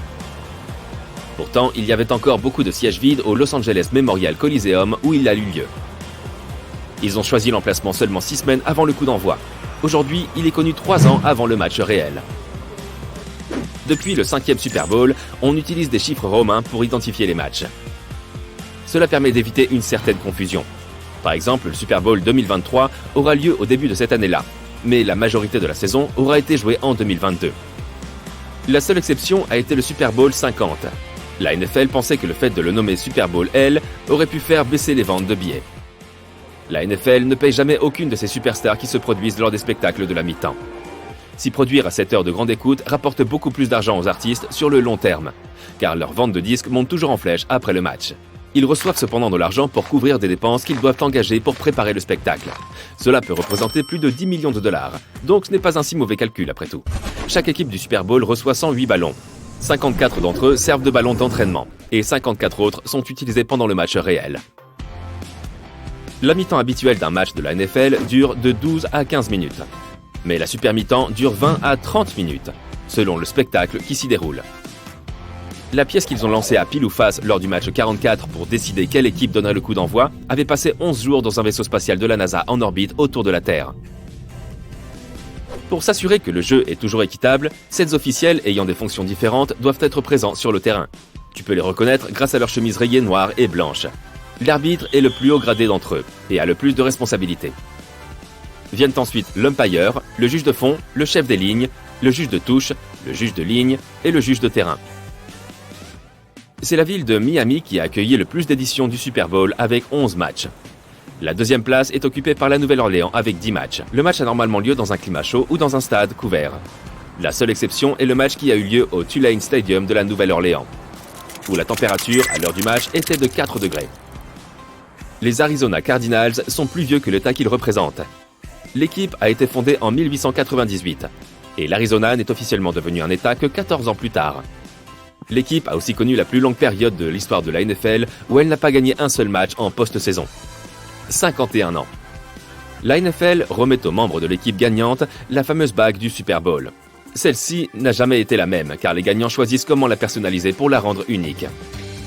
Pourtant, il y avait encore beaucoup de sièges vides au Los Angeles Memorial Coliseum où il a eu lieu. Ils ont choisi l'emplacement seulement 6 semaines avant le coup d'envoi. Aujourd'hui, il est connu 3 ans avant le match réel. Depuis le 5e Super Bowl, on utilise des chiffres romains pour identifier les matchs. Cela permet d'éviter une certaine confusion. Par exemple, le Super Bowl 2023 aura lieu au début de cette année-là, mais la majorité de la saison aura été jouée en 2022. La seule exception a été le Super Bowl 50. La NFL pensait que le fait de le nommer Super Bowl L aurait pu faire baisser les ventes de billets. La NFL ne paye jamais aucune de ces superstars qui se produisent lors des spectacles de la mi-temps. S'y produire à 7 heures de grande écoute rapporte beaucoup plus d'argent aux artistes sur le long terme, car leurs ventes de disques montent toujours en flèche après le match. Ils reçoivent cependant de l'argent pour couvrir des dépenses qu'ils doivent engager pour préparer le spectacle. Cela peut représenter plus de 10 millions de $, donc ce n'est pas un si mauvais calcul après tout. Chaque équipe du Super Bowl reçoit 108 ballons. 54 d'entre eux servent de ballons d'entraînement, et 54 autres sont utilisés pendant le match réel. La mi-temps habituelle d'un match de la NFL dure de 12 à 15 minutes. Mais la super mi-temps dure 20 à 30 minutes, selon le spectacle qui s'y déroule. La pièce qu'ils ont lancée à pile ou face lors du match 44 pour décider quelle équipe donnerait le coup d'envoi avait passé 11 jours dans un vaisseau spatial de la NASA en orbite autour de la Terre. Pour s'assurer que le jeu est toujours équitable, 7 officiels ayant des fonctions différentes doivent être présents sur le terrain. Tu peux les reconnaître grâce à leur chemise rayée noire et blanche. L'arbitre est le plus haut gradé d'entre eux et a le plus de responsabilités. Viennent ensuite l'umpire, le juge de fond, le chef des lignes, le juge de touche, le juge de ligne et le juge de terrain. C'est la ville de Miami qui a accueilli le plus d'éditions du Super Bowl avec 11 matchs. La deuxième place est occupée par la Nouvelle-Orléans avec 10 matchs. Le match a normalement lieu dans un climat chaud ou dans un stade couvert. La seule exception est le match qui a eu lieu au Tulane Stadium de la Nouvelle-Orléans, où la température à l'heure du match était de 4 degrés. Les Arizona Cardinals sont plus vieux que l'État qu'ils représentent. L'équipe a été fondée en 1898 et l'Arizona n'est officiellement devenu un État que 14 ans plus tard. L'équipe a aussi connu la plus longue période de l'histoire de la NFL où elle n'a pas gagné un seul match en post-saison. 51 ans. La NFL remet aux membres de l'équipe gagnante la fameuse bague du Super Bowl. Celle-ci n'a jamais été la même car les gagnants choisissent comment la personnaliser pour la rendre unique.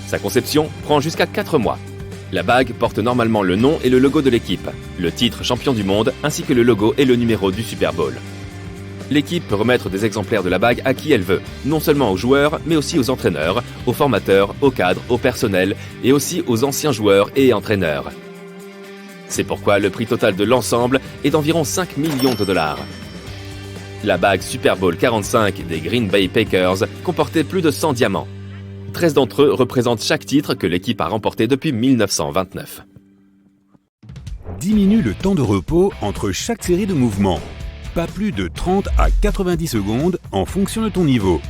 Sa conception prend jusqu'à 4 mois. La bague porte normalement le nom et le logo de l'équipe, le titre champion du monde ainsi que le logo et le numéro du Super Bowl. L'équipe peut remettre des exemplaires de la bague à qui elle veut, non seulement aux joueurs, mais aussi aux entraîneurs, aux formateurs, aux cadres, au personnel et aussi aux anciens joueurs et entraîneurs. C'est pourquoi le prix total de l'ensemble est d'environ 5 millions de $. La bague Super Bowl 45 des Green Bay Packers comportait plus de 100 diamants. 13 d'entre eux représentent chaque titre que l'équipe a remporté depuis 1929. Diminue le temps de repos entre chaque série de mouvements. Pas plus de 30 à 90 secondes en fonction de ton niveau.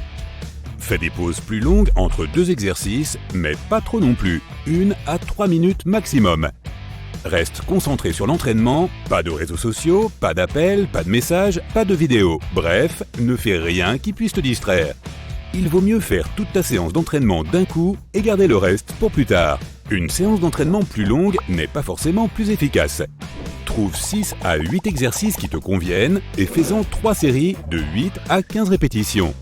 Fais des pauses plus longues entre 2 exercices, mais pas trop non plus, 1 à 3 minutes maximum. Reste concentré sur l'entraînement, pas de réseaux sociaux, pas d'appels, pas de messages, pas de vidéos. Bref, ne fais rien qui puisse te distraire. Il vaut mieux faire toute ta séance d'entraînement d'un coup et garder le reste pour plus tard. Une séance d'entraînement plus longue n'est pas forcément plus efficace. Trouve 6 à 8 exercices qui te conviennent et fais-en 3 séries de 8 à 15 répétitions.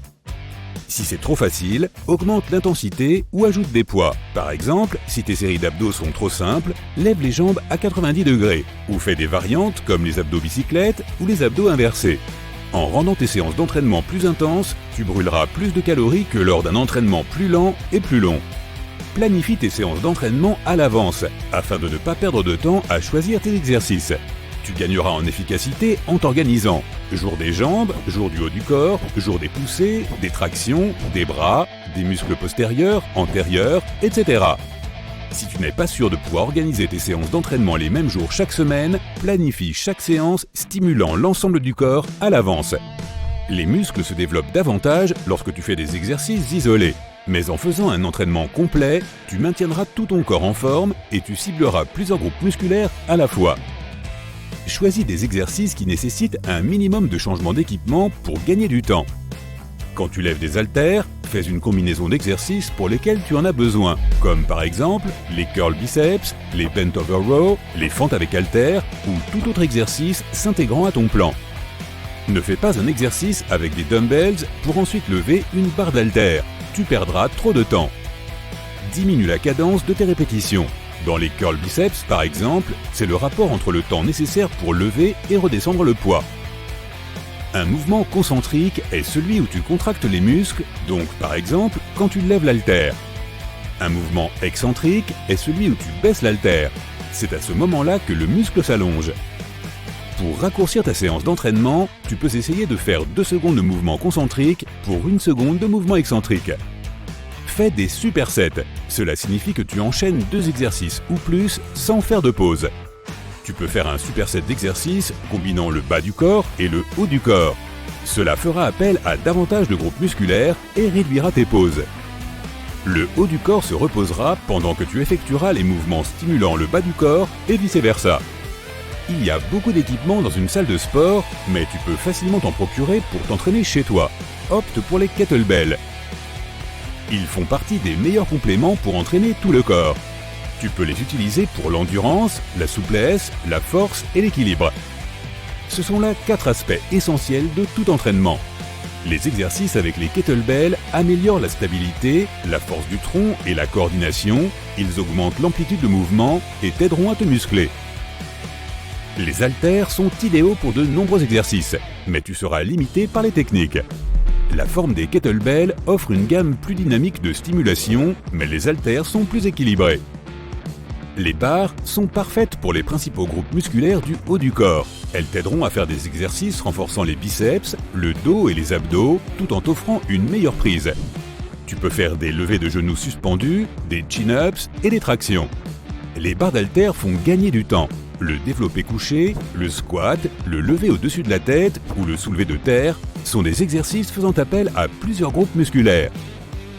Si c'est trop facile, augmente l'intensité ou ajoute des poids. Par exemple, si tes séries d'abdos sont trop simples, lève les jambes à 90 degrés ou fais des variantes comme les abdos bicyclettes ou les abdos inversés. En rendant tes séances d'entraînement plus intenses, tu brûleras plus de calories que lors d'un entraînement plus lent et plus long. Planifie tes séances d'entraînement à l'avance, afin de ne pas perdre de temps à choisir tes exercices. Tu gagneras en efficacité en t'organisant. Jour des jambes, jour du haut du corps, jour des poussées, des tractions, des bras, des muscles postérieurs, antérieurs, etc. Si tu n'es pas sûr de pouvoir organiser tes séances d'entraînement les mêmes jours chaque semaine, planifie chaque séance stimulant l'ensemble du corps à l'avance. Les muscles se développent davantage lorsque tu fais des exercices isolés. Mais en faisant un entraînement complet, tu maintiendras tout ton corps en forme et tu cibleras plusieurs groupes musculaires à la fois. Choisis des exercices qui nécessitent un minimum de changement d'équipement pour gagner du temps. Quand tu lèves des haltères, fais une combinaison d'exercices pour lesquels tu en as besoin, comme par exemple les curls biceps, les bent over row, les fentes avec haltères ou tout autre exercice s'intégrant à ton plan. Ne fais pas un exercice avec des dumbbells pour ensuite lever une barre d'haltères. Tu perdras trop de temps. Diminue la cadence de tes répétitions. Dans les curls biceps, par exemple, c'est le rapport entre le temps nécessaire pour lever et redescendre le poids. Un mouvement concentrique est celui où tu contractes les muscles, donc par exemple quand tu lèves l'haltère. Un mouvement excentrique est celui où tu baisses l'haltère. C'est à ce moment-là que le muscle s'allonge. Pour raccourcir ta séance d'entraînement, tu peux essayer de faire 2 secondes de mouvement concentrique pour 1 seconde de mouvement excentrique. Fais des supersets. Cela signifie que tu enchaînes 2 exercices ou plus sans faire de pause. Tu peux faire un superset d'exercices combinant le bas du corps et le haut du corps. Cela fera appel à davantage de groupes musculaires et réduira tes pauses. Le haut du corps se reposera pendant que tu effectueras les mouvements stimulant le bas du corps et vice-versa. Il y a beaucoup d'équipements dans une salle de sport, mais tu peux facilement t'en procurer pour t'entraîner chez toi. Opte pour les kettlebells. Ils font partie des meilleurs compléments pour entraîner tout le corps. Tu peux les utiliser pour l'endurance, la souplesse, la force et l'équilibre. Ce sont là 4 aspects essentiels de tout entraînement. Les exercices avec les kettlebells améliorent la stabilité, la force du tronc et la coordination. Ils augmentent l'amplitude de mouvement et t'aideront à te muscler. Les haltères sont idéaux pour de nombreux exercices, mais tu seras limité par les techniques. La forme des kettlebells offre une gamme plus dynamique de stimulation, mais les haltères sont plus équilibrés. Les barres sont parfaites pour les principaux groupes musculaires du haut du corps. Elles t'aideront à faire des exercices renforçant les biceps, le dos et les abdos, tout en t'offrant une meilleure prise. Tu peux faire des levées de genoux suspendus, des chin-ups et des tractions. Les barres d'haltères font gagner du temps. Le développé couché, le squat, le levé au-dessus de la tête ou le soulevé de terre sont des exercices faisant appel à plusieurs groupes musculaires.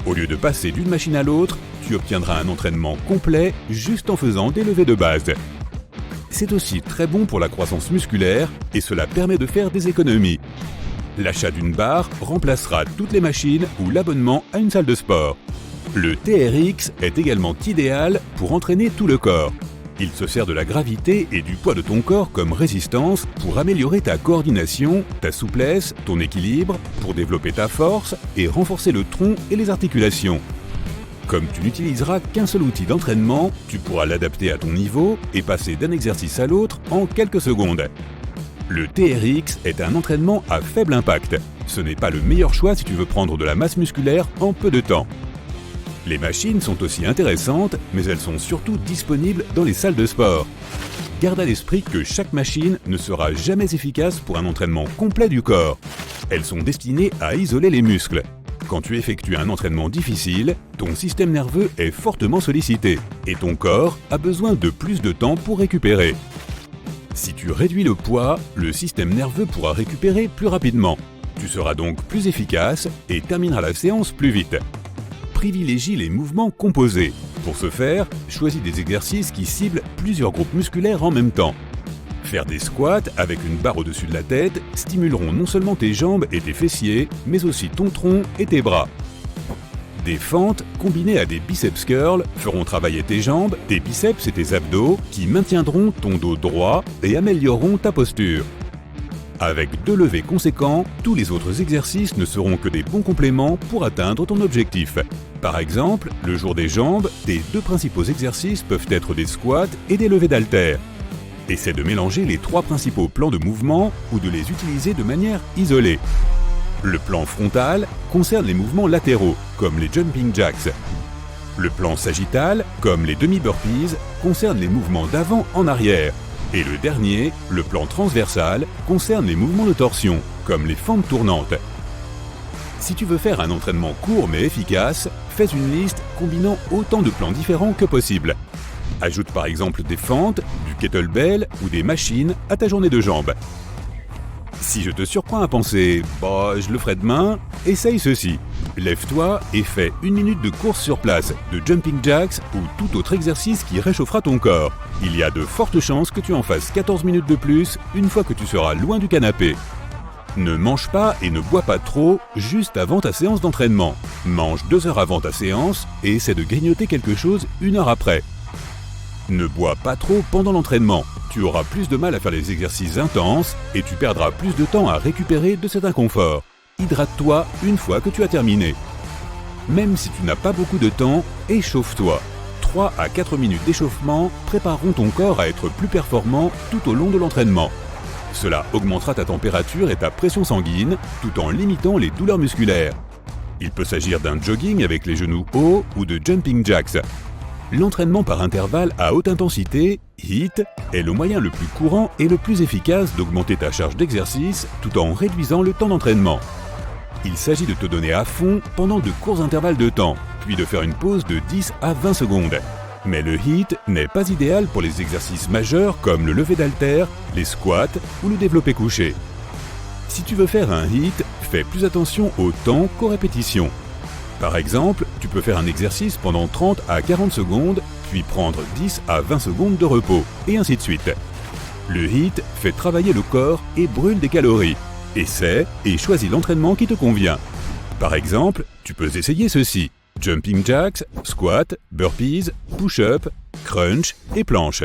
Au lieu de passer d'une machine à l'autre, tu obtiendras un entraînement complet juste en faisant des levées de base. C'est aussi très bon pour la croissance musculaire et cela permet de faire des économies. L'achat d'une barre remplacera toutes les machines ou l'abonnement à une salle de sport. Le TRX est également idéal pour entraîner tout le corps. Il se sert de la gravité et du poids de ton corps comme résistance pour améliorer ta coordination, ta souplesse, ton équilibre, pour développer ta force et renforcer le tronc et les articulations. Comme tu n'utiliseras qu'un seul outil d'entraînement, tu pourras l'adapter à ton niveau et passer d'un exercice à l'autre en quelques secondes. Le TRX est un entraînement à faible impact. Ce n'est pas le meilleur choix si tu veux prendre de la masse musculaire en peu de temps. Les machines sont aussi intéressantes, mais elles sont surtout disponibles dans les salles de sport. Garde à l'esprit que chaque machine ne sera jamais efficace pour un entraînement complet du corps. Elles sont destinées à isoler les muscles. Quand tu effectues un entraînement difficile, ton système nerveux est fortement sollicité et ton corps a besoin de plus de temps pour récupérer. Si tu réduis le poids, le système nerveux pourra récupérer plus rapidement. Tu seras donc plus efficace et termineras la séance plus vite. Privilégie les mouvements composés. Pour ce faire, choisis des exercices qui ciblent plusieurs groupes musculaires en même temps. Faire des squats avec une barre au-dessus de la tête stimuleront non seulement tes jambes et tes fessiers, mais aussi ton tronc et tes bras. Des fentes combinées à des biceps curls feront travailler tes jambes, tes biceps et tes abdos qui maintiendront ton dos droit et amélioreront ta posture. Avec 2 levées conséquents, tous les autres exercices ne seront que des bons compléments pour atteindre ton objectif. Par exemple, le jour des jambes, tes 2 principaux exercices peuvent être des squats et des levées d'haltères. Essaie de mélanger les 3 principaux plans de mouvement ou de les utiliser de manière isolée. Le plan frontal concerne les mouvements latéraux, comme les jumping jacks. Le plan sagittal, comme les demi-burpees, concerne les mouvements d'avant en arrière. Et le dernier, le plan transversal, concerne les mouvements de torsion, comme les fentes tournantes. Si tu veux faire un entraînement court mais efficace, fais une liste combinant autant de plans différents que possible. Ajoute par exemple des fentes, du kettlebell ou des machines à ta journée de jambes. Si je te surprends à penser « bah, je le ferai demain », essaye ceci. Lève-toi et fais 1 minute de course sur place, de jumping jacks ou tout autre exercice qui réchauffera ton corps. Il y a de fortes chances que tu en fasses 14 minutes de plus une fois que tu seras loin du canapé. Ne mange pas et ne bois pas trop juste avant ta séance d'entraînement. Mange 2 heures avant ta séance et essaie de grignoter quelque chose 1 heure après. Ne bois pas trop pendant l'entraînement. Tu auras plus de mal à faire les exercices intenses et tu perdras plus de temps à récupérer de cet inconfort. Hydrate-toi une fois que tu as terminé. Même si tu n'as pas beaucoup de temps, échauffe-toi. 3 à 4 minutes d'échauffement prépareront ton corps à être plus performant tout au long de l'entraînement. Cela augmentera ta température et ta pression sanguine tout en limitant les douleurs musculaires. Il peut s'agir d'un jogging avec les genoux hauts ou de jumping jacks. L'entraînement par intervalle à haute intensité, HIIT, est le moyen le plus courant et le plus efficace d'augmenter ta charge d'exercice tout en réduisant le temps d'entraînement. Il s'agit de te donner à fond pendant de courts intervalles de temps, puis de faire une pause de 10 à 20 secondes. Mais le HIIT n'est pas idéal pour les exercices majeurs comme le lever d'haltères, les squats ou le développé couché. Si tu veux faire un HIIT, fais plus attention au temps qu'aux répétitions. Par exemple, tu peux faire un exercice pendant 30 à 40 secondes, puis prendre 10 à 20 secondes de repos, et ainsi de suite. Le HIIT fait travailler le corps et brûle des calories. Essaie et choisis l'entraînement qui te convient. Par exemple, tu peux essayer ceci: jumping jacks, squat, burpees, push-up, crunch et planche.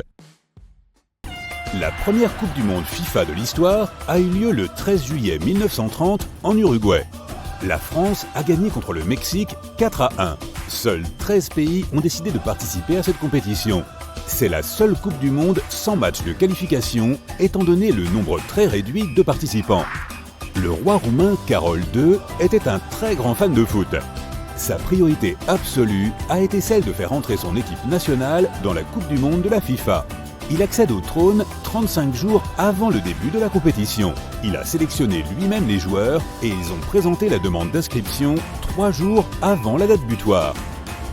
La première Coupe du Monde FIFA de l'histoire a eu lieu le 13 juillet 1930 en Uruguay. La France a gagné contre le Mexique 4-1. Seuls 13 pays ont décidé de participer à cette compétition. C'est la seule Coupe du Monde sans match de qualification, étant donné le nombre très réduit de participants. Le roi roumain Carol II était un très grand fan de foot. Sa priorité absolue a été celle de faire entrer son équipe nationale dans la Coupe du Monde de la FIFA. Il accède au trône 35 jours avant le début de la compétition. Il a sélectionné lui-même les joueurs et ils ont présenté la demande d'inscription 3 jours avant la date butoir.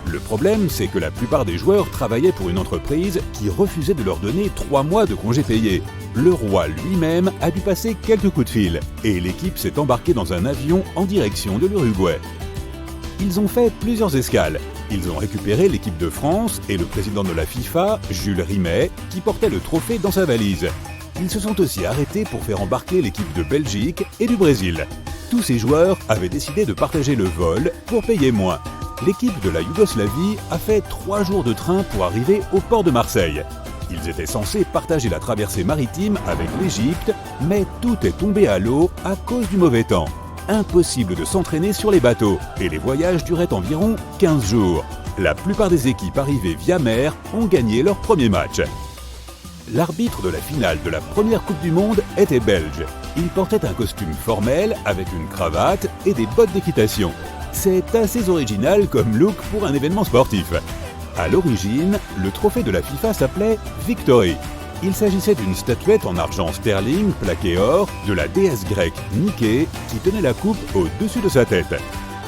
Le problème, c'est que la plupart des joueurs travaillaient pour une entreprise qui refusait de leur donner 3 mois de congés payés. Le roi lui-même a dû passer quelques coups de fil et l'équipe s'est embarquée dans un avion en direction de l'Uruguay. Ils ont fait plusieurs escales. Ils ont récupéré l'équipe de France et le président de la FIFA, Jules Rimet, qui portait le trophée dans sa valise. Ils se sont aussi arrêtés pour faire embarquer l'équipe de Belgique et du Brésil. Tous ces joueurs avaient décidé de partager le vol pour payer moins. L'équipe de la Yougoslavie a fait 3 jours de train pour arriver au port de Marseille. Ils étaient censés partager la traversée maritime avec l'Égypte, mais tout est tombé à l'eau à cause du mauvais temps. Impossible de s'entraîner sur les bateaux et les voyages duraient environ 15 jours. La plupart des équipes arrivées via mer ont gagné leur premier match. L'arbitre de la finale de la première Coupe du Monde était belge. Il portait un costume formel avec une cravate et des bottes d'équitation. C'est assez original comme look pour un événement sportif. À l'origine, le trophée de la FIFA s'appelait Victory. Il s'agissait d'une statuette en argent sterling plaqué or de la déesse grecque Niké qui tenait la coupe au-dessus de sa tête.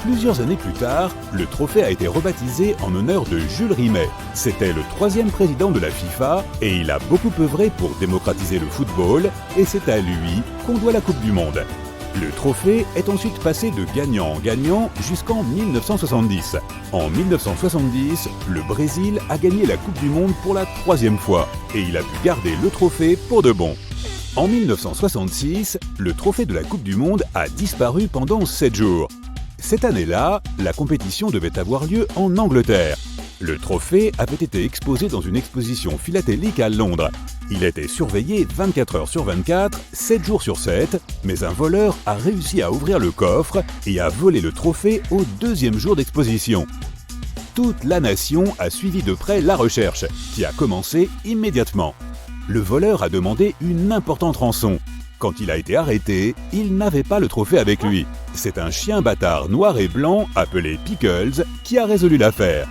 Plusieurs années plus tard, le trophée a été rebaptisé en honneur de Jules Rimet. C'était le 3e président de la FIFA et il a beaucoup œuvré pour démocratiser le football et c'est à lui qu'on doit la Coupe du Monde. Le trophée est ensuite passé de gagnant en gagnant jusqu'en 1970. En 1970, le Brésil a gagné la Coupe du Monde pour la 3e fois et il a pu garder le trophée pour de bon. En 1966, le trophée de la Coupe du Monde a disparu pendant 7 jours. Cette année-là, la compétition devait avoir lieu en Angleterre. Le trophée avait été exposé dans une exposition philatélique à Londres. Il était surveillé 24 heures sur 24, 7 jours sur 7, mais un voleur a réussi à ouvrir le coffre et a volé le trophée au 2e jour d'exposition. Toute la nation a suivi de près la recherche, qui a commencé immédiatement. Le voleur a demandé une importante rançon. Quand il a été arrêté, il n'avait pas le trophée avec lui. C'est un chien bâtard noir et blanc appelé Pickles qui a résolu l'affaire.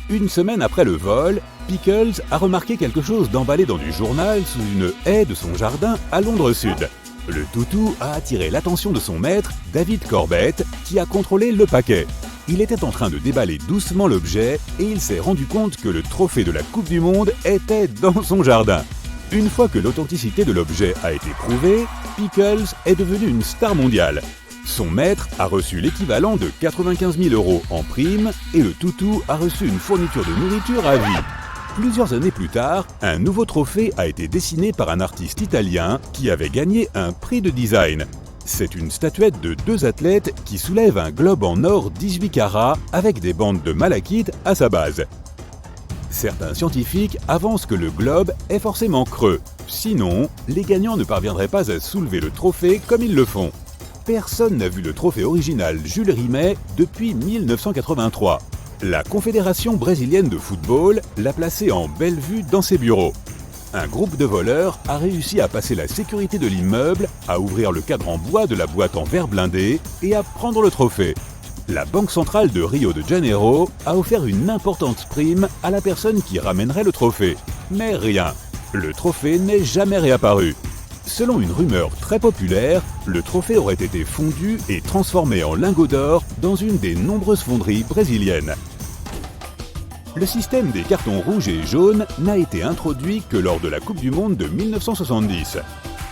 Une semaine après le vol, Pickles a remarqué quelque chose d'emballé dans du journal sous une haie de son jardin à Londres Sud. Le toutou a attiré l'attention de son maître, David Corbett, qui a contrôlé le paquet. Il était en train de déballer doucement l'objet et il s'est rendu compte que le trophée de la Coupe du Monde était dans son jardin. Une fois que l'authenticité de l'objet a été prouvée, Pickles est devenu une star mondiale. Son maître a reçu l'équivalent de 95 000 € en prime et le toutou a reçu une fourniture de nourriture à vie. Plusieurs années plus tard, un nouveau trophée a été dessiné par un artiste italien qui avait gagné un prix de design. C'est une statuette de 2 athlètes qui soulèvent un globe en or 18 carats avec des bandes de malachite à sa base. Certains scientifiques avancent que le globe est forcément creux. Sinon, les gagnants ne parviendraient pas à soulever le trophée comme ils le font. Personne n'a vu le trophée original Jules Rimet depuis 1983. La Confédération brésilienne de football l'a placé en belle vue dans ses bureaux. Un groupe de voleurs a réussi à passer la sécurité de l'immeuble, à ouvrir le cadre en bois de la boîte en verre blindé et à prendre le trophée. La Banque centrale de Rio de Janeiro a offert une importante prime à la personne qui ramènerait le trophée. Mais rien, le trophée n'est jamais réapparu. Selon une rumeur très populaire, le trophée aurait été fondu et transformé en lingots d'or dans une des nombreuses fonderies brésiliennes. Le système des cartons rouges et jaunes n'a été introduit que lors de la Coupe du Monde de 1970.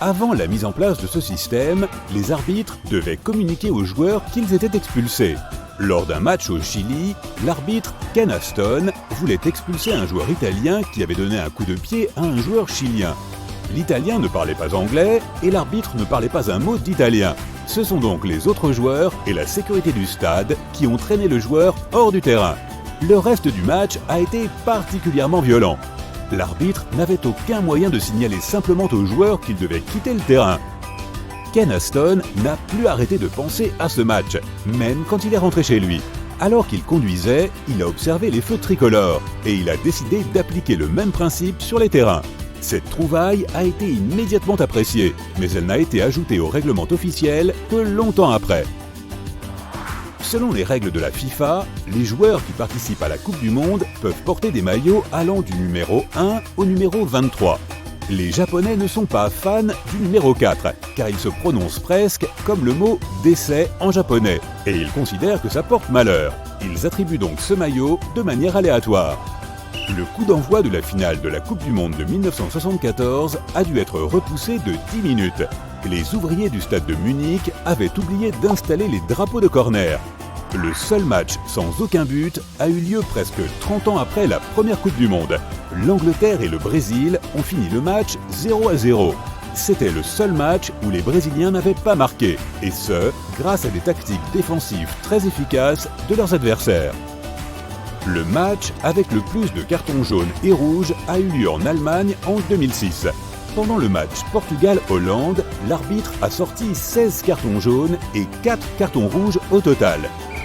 Avant la mise en place de ce système, les arbitres devaient communiquer aux joueurs qu'ils étaient expulsés. Lors d'un match au Chili, l'arbitre Ken Aston voulait expulser un joueur italien qui avait donné un coup de pied à un joueur chilien. L'Italien ne parlait pas anglais et l'arbitre ne parlait pas un mot d'italien. Ce sont donc les autres joueurs et la sécurité du stade qui ont traîné le joueur hors du terrain. Le reste du match a été particulièrement violent. L'arbitre n'avait aucun moyen de signaler simplement aux joueurs qu'ils devaient quitter le terrain. Ken Aston n'a plus arrêté de penser à ce match, même quand il est rentré chez lui. Alors qu'il conduisait, il a observé les feux tricolores et il a décidé d'appliquer le même principe sur les terrains. Cette trouvaille a été immédiatement appréciée, mais elle n'a été ajoutée au règlement officiel que longtemps après. Selon les règles de la FIFA, les joueurs qui participent à la Coupe du Monde peuvent porter des maillots allant du numéro 1 au numéro 23. Les Japonais ne sont pas fans du numéro 4, car il se prononce presque comme le mot « décès » en japonais, et ils considèrent que ça porte malheur. Ils attribuent donc ce maillot de manière aléatoire. Le coup d'envoi de la finale de la Coupe du Monde de 1974 a dû être repoussé de 10 minutes. Les ouvriers du stade de Munich avaient oublié d'installer les drapeaux de corner. Le seul match sans aucun but a eu lieu presque 30 ans après la première Coupe du Monde. L'Angleterre et le Brésil ont fini le match 0-0. C'était le seul match où les Brésiliens n'avaient pas marqué, et ce, grâce à des tactiques défensives très efficaces de leurs adversaires. Le match avec le plus de cartons jaunes et rouges a eu lieu en Allemagne en 2006. Pendant le match Portugal-Hollande, l'arbitre a sorti 16 cartons jaunes et 4 cartons rouges au total.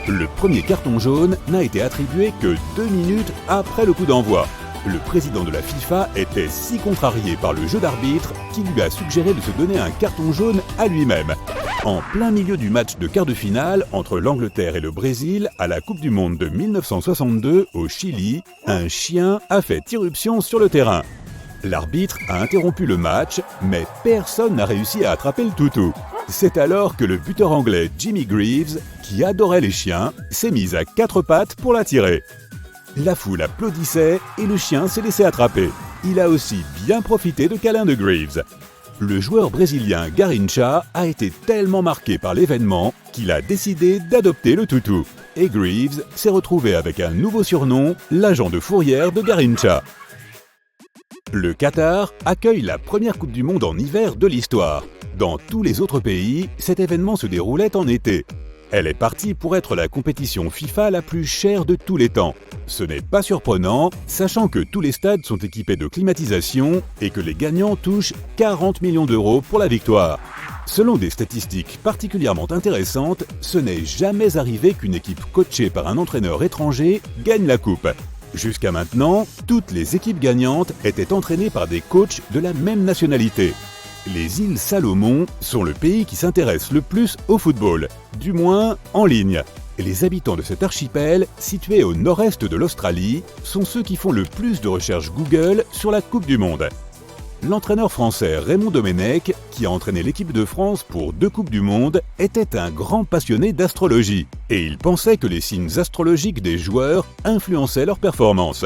Le premier carton jaune n'a été attribué que 2 minutes après le coup d'envoi. Le président de la FIFA était si contrarié par le jeu d'arbitre qu'il lui a suggéré de se donner un carton jaune à lui-même. En plein milieu du match de quart de finale entre l'Angleterre et le Brésil à la Coupe du Monde de 1962 au Chili, un chien a fait irruption sur le terrain. L'arbitre a interrompu le match, mais personne n'a réussi à attraper le toutou. C'est alors que le buteur anglais Jimmy Greaves, qui adorait les chiens, s'est mis à 4 pattes pour l'attirer. La foule applaudissait et le chien s'est laissé attraper. Il a aussi bien profité de câlins de Greaves. Le joueur brésilien Garrincha a été tellement marqué par l'événement qu'il a décidé d'adopter le toutou. Et Greaves s'est retrouvé avec un nouveau surnom, l'agent de fourrière de Garrincha. Le Qatar accueille la première Coupe du Monde en hiver de l'histoire. Dans tous les autres pays, cet événement se déroulait en été. Elle est partie pour être la compétition FIFA la plus chère de tous les temps. Ce n'est pas surprenant, sachant que tous les stades sont équipés de climatisation et que les gagnants touchent 40 millions d'euros pour la victoire. Selon des statistiques particulièrement intéressantes, ce n'est jamais arrivé qu'une équipe coachée par un entraîneur étranger gagne la coupe. Jusqu'à maintenant, toutes les équipes gagnantes étaient entraînées par des coachs de la même nationalité. Les îles Salomon sont le pays qui s'intéresse le plus au football, du moins en ligne. Et les habitants de cet archipel, situé au nord-est de l'Australie, sont ceux qui font le plus de recherches Google sur la Coupe du Monde. L'entraîneur français Raymond Domenech, qui a entraîné l'équipe de France pour 2 Coupes du Monde, était un grand passionné d'astrologie, et il pensait que les signes astrologiques des joueurs influençaient leur performance.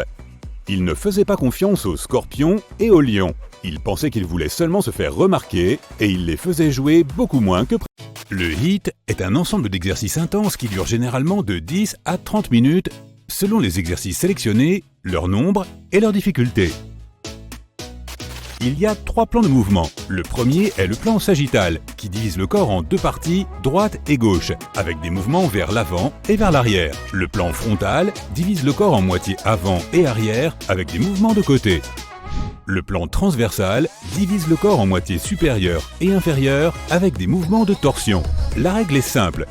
Il ne faisait pas confiance aux scorpions et aux lions. Il pensait qu'il voulait seulement se faire remarquer et il les faisait jouer beaucoup moins que prévu. Le HIIT est un ensemble d'exercices intenses qui durent généralement de 10 à 30 minutes selon les exercices sélectionnés, leur nombre et leur difficulté. Il y a 3 plans de mouvement. Le premier est le plan sagittal, qui divise le corps en 2 parties, droite et gauche, avec des mouvements vers l'avant et vers l'arrière. Le plan frontal divise le corps en moitié avant et arrière, avec des mouvements de côté. Le plan transversal divise le corps en moitié supérieure et inférieure, avec des mouvements de torsion. La règle est simple.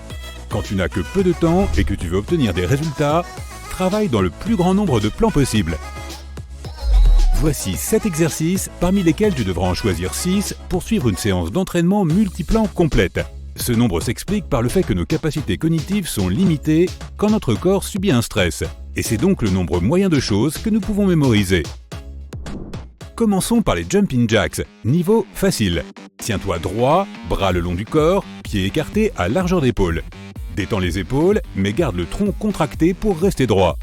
Quand tu n'as que peu de temps et que tu veux obtenir des résultats, travaille dans le plus grand nombre de plans possible. Voici 7 exercices, parmi lesquels tu devras en choisir 6 pour suivre une séance d'entraînement multiplan complète. Ce nombre s'explique par le fait que nos capacités cognitives sont limitées quand notre corps subit un stress, et c'est donc le nombre moyen de choses que nous pouvons mémoriser. Commençons par les jumping jacks, niveau facile. Tiens-toi droit, bras le long du corps, pieds écartés à largeur d'épaule. Détends les épaules, mais garde le tronc contracté pour rester droit.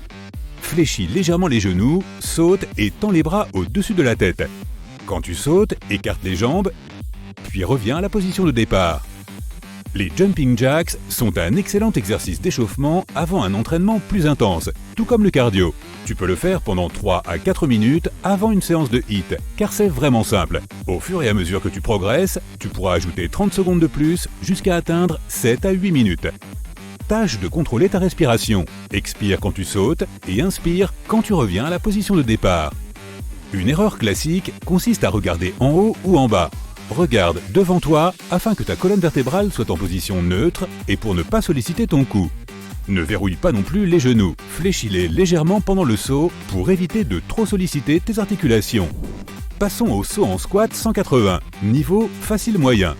Fléchis légèrement les genoux, saute et tends les bras au-dessus de la tête. Quand tu sautes, écarte les jambes, puis reviens à la position de départ. Les jumping jacks sont un excellent exercice d'échauffement avant un entraînement plus intense, tout comme le cardio. Tu peux le faire pendant 3 à 4 minutes avant une séance de HIIT, car c'est vraiment simple. Au fur et à mesure que tu progresses, tu pourras ajouter 30 secondes de plus jusqu'à atteindre 7 à 8 minutes. Tâche de contrôler ta respiration. Expire quand tu sautes et inspire quand tu reviens à la position de départ. Une erreur classique consiste à regarder en haut ou en bas. Regarde devant toi afin que ta colonne vertébrale soit en position neutre et pour ne pas solliciter ton cou. Ne verrouille pas non plus les genoux. Fléchis-les légèrement pendant le saut pour éviter de trop solliciter tes articulations. Passons au saut en squat 180, niveau facile moyen.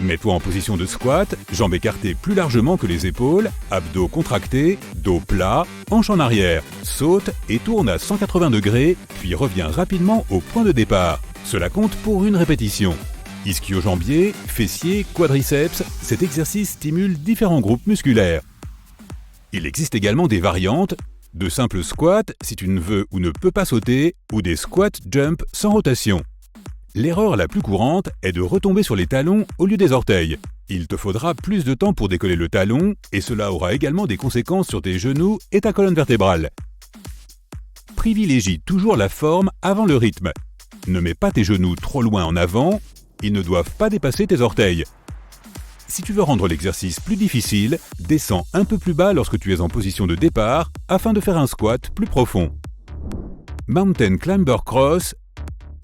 Mets-toi en position de squat, jambes écartées plus largement que les épaules, abdos contractés, dos plat, hanche en arrière. Saute et tourne à 180 degrés, puis reviens rapidement au point de départ. Cela compte pour une répétition. Ischio-jambier, fessiers, quadriceps, cet exercice stimule différents groupes musculaires. Il existe également des variantes, de simples squats si tu ne veux ou ne peux pas sauter, ou des squat jump sans rotation. L'erreur la plus courante est de retomber sur les talons au lieu des orteils. Il te faudra plus de temps pour décoller le talon et cela aura également des conséquences sur tes genoux et ta colonne vertébrale. Privilégie toujours la forme avant le rythme. Ne mets pas tes genoux trop loin en avant, ils ne doivent pas dépasser tes orteils. Si tu veux rendre l'exercice plus difficile, descends un peu plus bas lorsque tu es en position de départ afin de faire un squat plus profond. Mountain Climber Cross,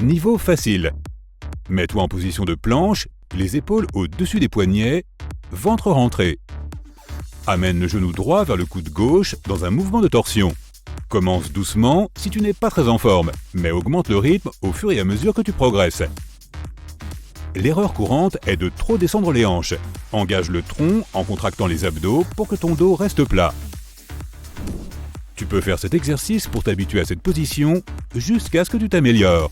niveau facile. Mets-toi en position de planche, les épaules au-dessus des poignets, ventre rentré. Amène le genou droit vers le coude gauche dans un mouvement de torsion. Commence doucement si tu n'es pas très en forme, mais augmente le rythme au fur et à mesure que tu progresses. L'erreur courante est de trop descendre les hanches. Engage le tronc en contractant les abdos pour que ton dos reste plat. Tu peux faire cet exercice pour t'habituer à cette position jusqu'à ce que tu t'améliores.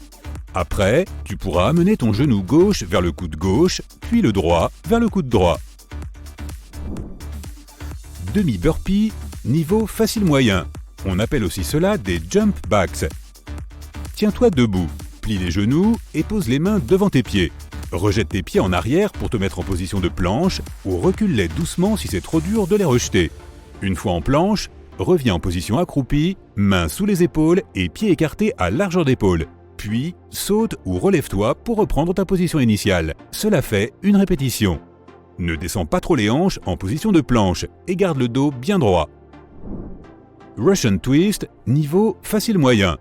Après, tu pourras amener ton genou gauche vers le coude gauche, puis le droit vers le coude droit. Demi-burpee, niveau facile moyen. On appelle aussi cela des jump backs. Tiens-toi debout, plie les genoux et pose les mains devant tes pieds. Rejette tes pieds en arrière pour te mettre en position de planche ou recule-les doucement si c'est trop dur de les rejeter. Une fois en planche, reviens en position accroupie, mains sous les épaules et pieds écartés à largeur d'épaule. Puis, saute ou relève-toi pour reprendre ta position initiale. Cela fait une répétition. Ne descends pas trop les hanches en position de planche et garde le dos bien droit. Russian Twist, niveau facile moyen.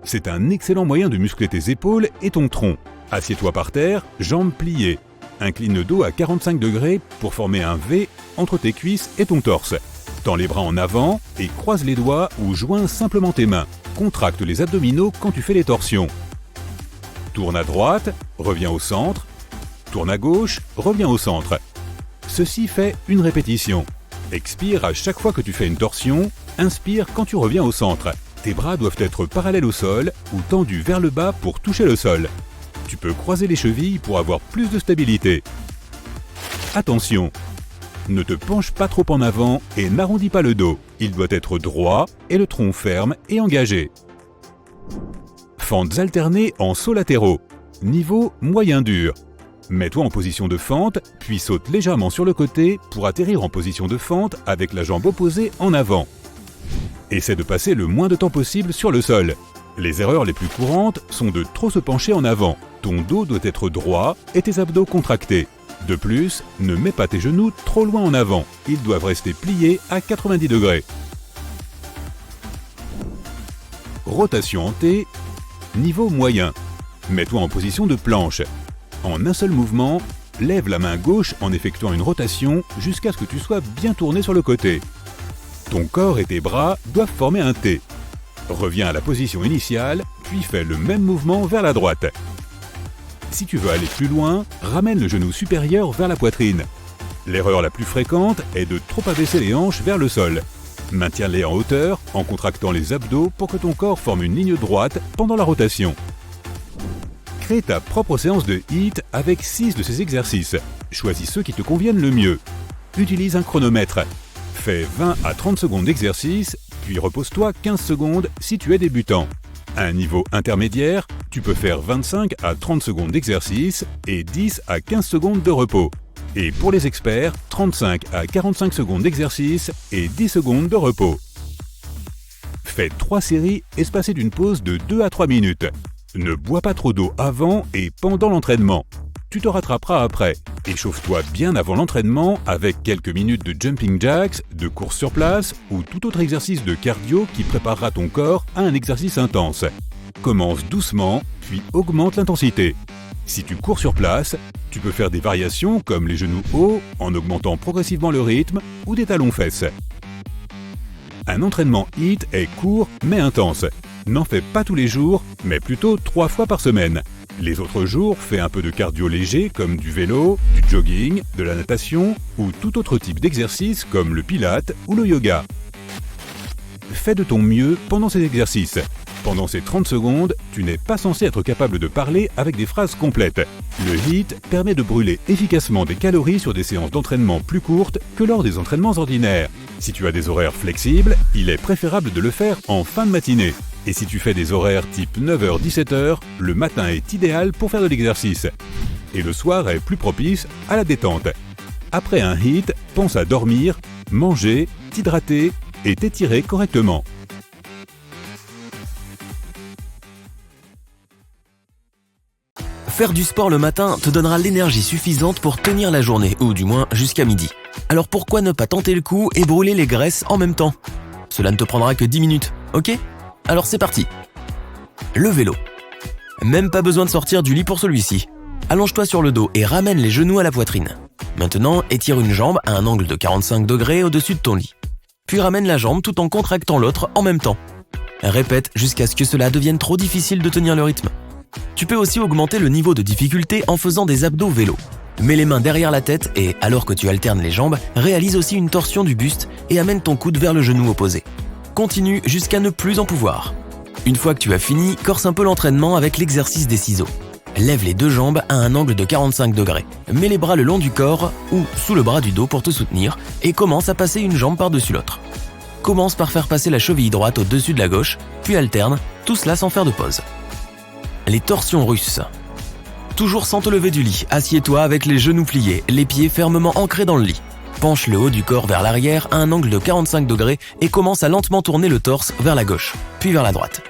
C'est un excellent moyen de muscler tes épaules et ton tronc. Assieds-toi par terre, jambes pliées. Incline le dos à 45 degrés pour former un V entre tes cuisses et ton torse. Tends les bras en avant et croise les doigts ou joins simplement tes mains. Contracte les abdominaux quand tu fais les torsions. Tourne à droite, reviens au centre. Tourne à gauche, reviens au centre. Ceci fait une répétition. Expire à chaque fois que tu fais une torsion, inspire quand tu reviens au centre. Tes bras doivent être parallèles au sol ou tendus vers le bas pour toucher le sol. Tu peux croiser les chevilles pour avoir plus de stabilité. Attention! Ne te penche pas trop en avant et n'arrondis pas le dos. Il doit être droit et le tronc ferme et engagé. Fentes alternées en sauts latéraux. Niveau moyen dur. Mets-toi en position de fente, puis saute légèrement sur le côté pour atterrir en position de fente avec la jambe opposée en avant. Essaie de passer le moins de temps possible sur le sol. Les erreurs les plus courantes sont de trop se pencher en avant. Ton dos doit être droit et tes abdos contractés. De plus, ne mets pas tes genoux trop loin en avant. Ils doivent rester pliés à 90 degrés. Rotation en T, niveau moyen. Mets-toi en position de planche. En un seul mouvement, lève la main gauche en effectuant une rotation jusqu'à ce que tu sois bien tourné sur le côté. Ton corps et tes bras doivent former un T. Reviens à la position initiale, puis fais le même mouvement vers la droite. Si tu veux aller plus loin, ramène le genou supérieur vers la poitrine. L'erreur la plus fréquente est de trop abaisser les hanches vers le sol. Maintiens-les en hauteur en contractant les abdos pour que ton corps forme une ligne droite pendant la rotation. Crée ta propre séance de HIIT avec 6 de ces exercices. Choisis ceux qui te conviennent le mieux. Utilise un chronomètre. Fais 20 à 30 secondes d'exercice, puis repose-toi 15 secondes si tu es débutant. À un niveau intermédiaire, tu peux faire 25 à 30 secondes d'exercice et 10 à 15 secondes de repos. Et pour les experts, 35 à 45 secondes d'exercice et 10 secondes de repos. Fais 3 séries espacées d'une pause de 2 à 3 minutes. Ne bois pas trop d'eau avant et pendant l'entraînement. Tu te rattraperas après. Échauffe-toi bien avant l'entraînement avec quelques minutes de jumping jacks, de course sur place ou tout autre exercice de cardio qui préparera ton corps à un exercice intense. Commence doucement, puis augmente l'intensité. Si tu cours sur place, tu peux faire des variations comme les genoux hauts en augmentant progressivement le rythme ou des talons-fesses. Un entraînement HIIT est court mais intense. N'en fais pas tous les jours, mais plutôt 3 fois par semaine. Les autres jours, fais un peu de cardio léger comme du vélo, du jogging, de la natation ou tout autre type d'exercice comme le pilate ou le yoga. Fais de ton mieux pendant ces exercices. Pendant ces 30 secondes, tu n'es pas censé être capable de parler avec des phrases complètes. Le HIIT permet de brûler efficacement des calories sur des séances d'entraînement plus courtes que lors des entraînements ordinaires. Si tu as des horaires flexibles, il est préférable de le faire en fin de matinée. Et si tu fais des horaires type 9h-17h, le matin est idéal pour faire de l'exercice. Et le soir est plus propice à la détente. Après un HIIT, pense à dormir, manger, t'hydrater et t'étirer correctement. Faire du sport le matin te donnera l'énergie suffisante pour tenir la journée, ou du moins jusqu'à midi. Alors pourquoi ne pas tenter le coup et brûler les graisses en même temps ? Cela ne te prendra que 10 minutes, ok ? Alors c'est parti. Le vélo. Même pas besoin de sortir du lit pour celui-ci. Allonge-toi sur le dos et ramène les genoux à la poitrine. Maintenant, étire une jambe à un angle de 45 degrés au-dessus de ton lit. Puis ramène la jambe tout en contractant l'autre en même temps. Répète jusqu'à ce que cela devienne trop difficile de tenir le rythme. Tu peux aussi augmenter le niveau de difficulté en faisant des abdos vélo. Mets les mains derrière la tête et, alors que tu alternes les jambes, réalise aussi une torsion du buste et amène ton coude vers le genou opposé. Continue jusqu'à ne plus en pouvoir. Une fois que tu as fini, corse un peu l'entraînement avec l'exercice des ciseaux. Lève les deux jambes à un angle de 45 degrés. Mets les bras le long du corps ou sous le bras du dos pour te soutenir et commence à passer une jambe par-dessus l'autre. Commence par faire passer la cheville droite au-dessus de la gauche, puis alterne, tout cela sans faire de pause. Les torsions russes. Toujours sans te lever du lit, assieds-toi avec les genoux pliés, les pieds fermement ancrés dans le lit. Penche le haut du corps vers l'arrière à un angle de 45 degrés et commence à lentement tourner le torse vers la gauche, puis vers la droite.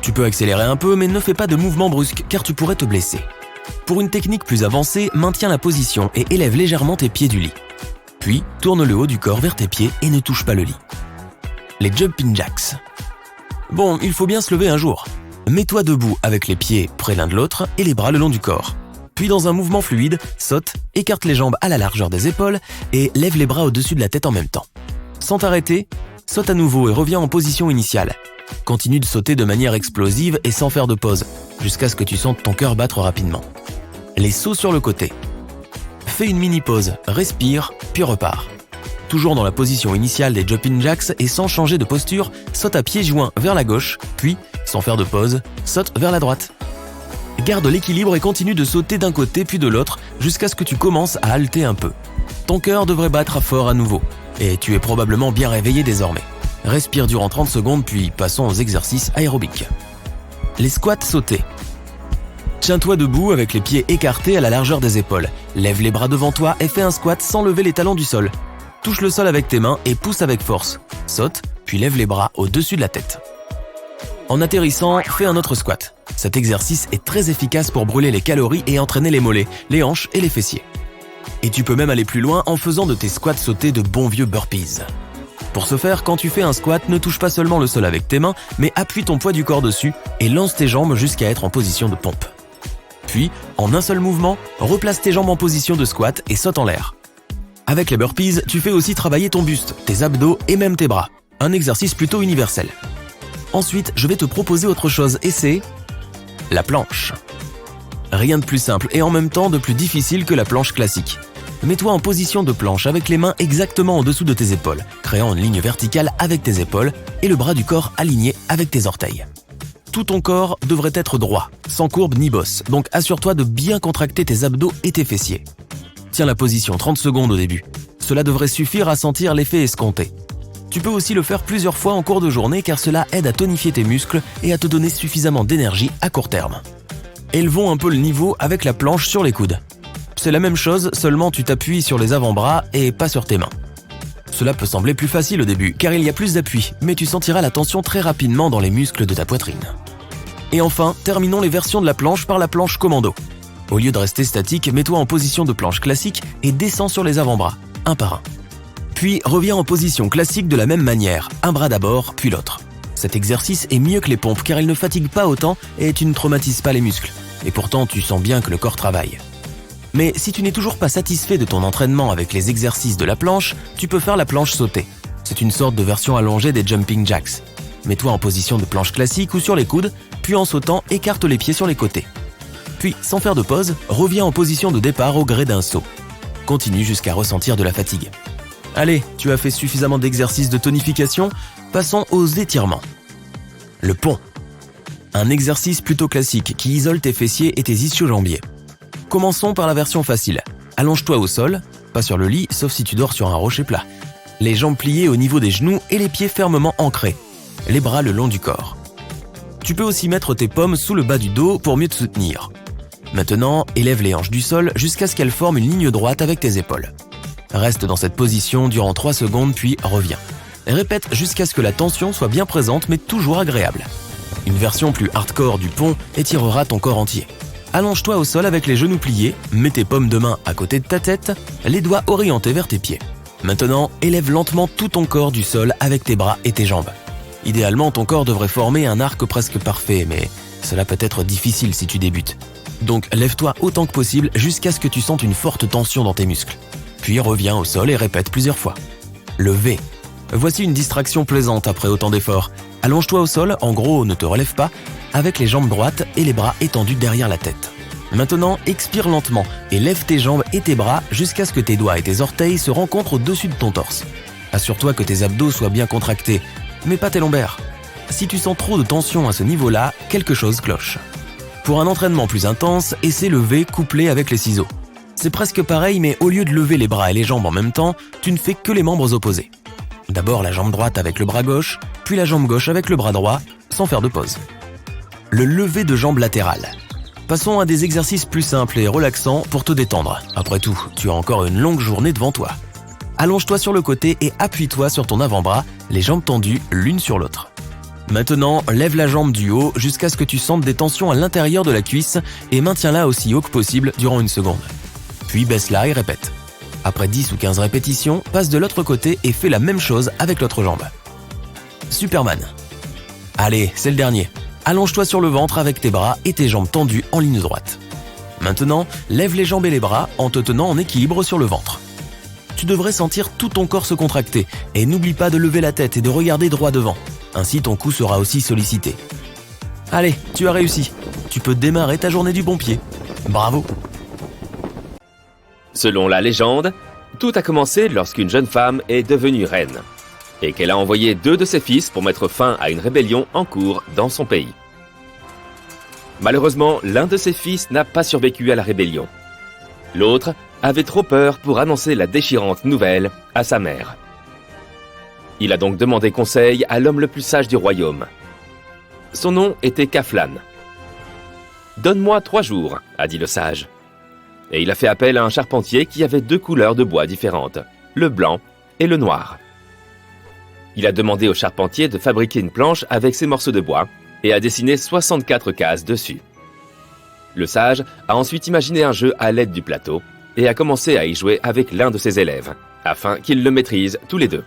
Tu peux accélérer un peu, mais ne fais pas de mouvements brusques car tu pourrais te blesser. Pour une technique plus avancée, maintiens la position et élève légèrement tes pieds du lit. Puis, tourne le haut du corps vers tes pieds et ne touche pas le lit. Les jumping jacks. Bon, il faut bien se lever un jour. Mets-toi debout avec les pieds près l'un de l'autre et les bras le long du corps. Puis dans un mouvement fluide, saute, écarte les jambes à la largeur des épaules et lève les bras au-dessus de la tête en même temps. Sans t'arrêter, saute à nouveau et reviens en position initiale. Continue de sauter de manière explosive et sans faire de pause, jusqu'à ce que tu sentes ton cœur battre rapidement. Les sauts sur le côté. Fais une mini-pause, respire, puis repars. Toujours dans la position initiale des jumping jacks et sans changer de posture, saute à pieds joints vers la gauche, puis, sans faire de pause, saute vers la droite. Garde l'équilibre et continue de sauter d'un côté puis de l'autre jusqu'à ce que tu commences à halter un peu. Ton cœur devrait battre fort à nouveau et tu es probablement bien réveillé désormais. Respire durant 30 secondes puis passons aux exercices aérobiques. Les squats sautés. Tiens-toi debout avec les pieds écartés à la largeur des épaules. Lève les bras devant toi et fais un squat sans lever les talons du sol. Touche le sol avec tes mains et pousse avec force. Saute, puis lève les bras au-dessus de la tête. En atterrissant, fais un autre squat. Cet exercice est très efficace pour brûler les calories et entraîner les mollets, les hanches et les fessiers. Et tu peux même aller plus loin en faisant de tes squats sautés de bons vieux burpees. Pour ce faire, quand tu fais un squat, ne touche pas seulement le sol avec tes mains, mais appuie ton poids du corps dessus et lance tes jambes jusqu'à être en position de pompe. Puis, en un seul mouvement, replace tes jambes en position de squat et saute en l'air. Avec les burpees, tu fais aussi travailler ton buste, tes abdos et même tes bras. Un exercice plutôt universel. Ensuite, je vais te proposer autre chose et c'est la planche. Rien de plus simple et en même temps de plus difficile que la planche classique. Mets-toi en position de planche avec les mains exactement en dessous de tes épaules, créant une ligne verticale avec tes épaules et le bras du corps aligné avec tes orteils. Tout ton corps devrait être droit, sans courbe ni bosse, donc assure-toi de bien contracter tes abdos et tes fessiers. Tiens la position 30 secondes au début. Cela devrait suffire à sentir l'effet escompté. Tu peux aussi le faire plusieurs fois en cours de journée car cela aide à tonifier tes muscles et à te donner suffisamment d'énergie à court terme. Élevons un peu le niveau avec la planche sur les coudes. C'est la même chose, seulement tu t'appuies sur les avant-bras et pas sur tes mains. Cela peut sembler plus facile au début car il y a plus d'appui, mais tu sentiras la tension très rapidement dans les muscles de ta poitrine. Et enfin, terminons les versions de la planche par la planche commando. Au lieu de rester statique, mets-toi en position de planche classique et descends sur les avant-bras, un par un. Puis reviens en position classique de la même manière, un bras d'abord, puis l'autre. Cet exercice est mieux que les pompes car il ne fatigue pas autant et tu ne traumatises pas les muscles. Et pourtant, tu sens bien que le corps travaille. Mais si tu n'es toujours pas satisfait de ton entraînement avec les exercices de la planche, tu peux faire la planche sautée. C'est une sorte de version allongée des jumping jacks. Mets-toi en position de planche classique ou sur les coudes, puis en sautant, écarte les pieds sur les côtés. Puis, sans faire de pause, reviens en position de départ au gré d'un saut. Continue jusqu'à ressentir de la fatigue. Allez, tu as fait suffisamment d'exercices de tonification, passons aux étirements. Le pont. Un exercice plutôt classique qui isole tes fessiers et tes ischio-jambiers. Commençons par la version facile. Allonge-toi au sol, pas sur le lit, sauf si tu dors sur un rocher plat. Les jambes pliées au niveau des genoux et les pieds fermement ancrés. Les bras le long du corps. Tu peux aussi mettre tes paumes sous le bas du dos pour mieux te soutenir. Maintenant, élève les hanches du sol jusqu'à ce qu'elles forment une ligne droite avec tes épaules. Reste dans cette position durant 3 secondes puis reviens. Répète jusqu'à ce que la tension soit bien présente mais toujours agréable. Une version plus hardcore du pont étirera ton corps entier. Allonge-toi au sol avec les genoux pliés, mets tes paumes de main à côté de ta tête, les doigts orientés vers tes pieds. Maintenant, élève lentement tout ton corps du sol avec tes bras et tes jambes. Idéalement, ton corps devrait former un arc presque parfait, mais cela peut être difficile si tu débutes. Donc lève-toi autant que possible jusqu'à ce que tu sentes une forte tension dans tes muscles. Puis reviens au sol et répète plusieurs fois. Le V. Voici une distraction plaisante après autant d'efforts. Allonge-toi au sol, en gros ne te relève pas, avec les jambes droites et les bras étendus derrière la tête. Maintenant, expire lentement et lève tes jambes et tes bras jusqu'à ce que tes doigts et tes orteils se rencontrent au-dessus de ton torse. Assure-toi que tes abdos soient bien contractés, mais pas tes lombaires. Si tu sens trop de tension à ce niveau-là, quelque chose cloche. Pour un entraînement plus intense, essaie le V couplé avec les ciseaux. C'est presque pareil, mais au lieu de lever les bras et les jambes en même temps, tu ne fais que les membres opposés. D'abord la jambe droite avec le bras gauche, puis la jambe gauche avec le bras droit, sans faire de pause. Le lever de jambe latérale. Passons à des exercices plus simples et relaxants pour te détendre. Après tout, tu as encore une longue journée devant toi. Allonge-toi sur le côté et appuie-toi sur ton avant-bras, les jambes tendues l'une sur l'autre. Maintenant, lève la jambe du haut jusqu'à ce que tu sentes des tensions à l'intérieur de la cuisse et maintiens-la aussi haut que possible durant 1 seconde. Puis baisse-la et répète. Après 10 ou 15 répétitions, passe de l'autre côté et fais la même chose avec l'autre jambe. Superman. Allez, c'est le dernier. Allonge-toi sur le ventre avec tes bras et tes jambes tendues en ligne droite. Maintenant, lève les jambes et les bras en te tenant en équilibre sur le ventre. Tu devrais sentir tout ton corps se contracter et n'oublie pas de lever la tête et de regarder droit devant. Ainsi ton cou sera aussi sollicité. Allez, tu as réussi. Tu peux démarrer ta journée du bon pied. Bravo! Selon la légende, tout a commencé lorsqu'une jeune femme est devenue reine et qu'elle a envoyé 2 de ses fils pour mettre fin à une rébellion en cours dans son pays. Malheureusement, l'un de ses fils n'a pas survécu à la rébellion. L'autre avait trop peur pour annoncer la déchirante nouvelle à sa mère. Il a donc demandé conseil à l'homme le plus sage du royaume. Son nom était Kaflan. « Donne-moi 3 jours, a dit le sage. Et il a fait appel à un charpentier qui avait 2 couleurs de bois différentes, le blanc et le noir. Il a demandé au charpentier de fabriquer une planche avec ces morceaux de bois et a dessiné 64 cases dessus. Le sage a ensuite imaginé un jeu à l'aide du plateau et a commencé à y jouer avec l'un de ses élèves, afin qu'ils le maîtrisent tous les deux.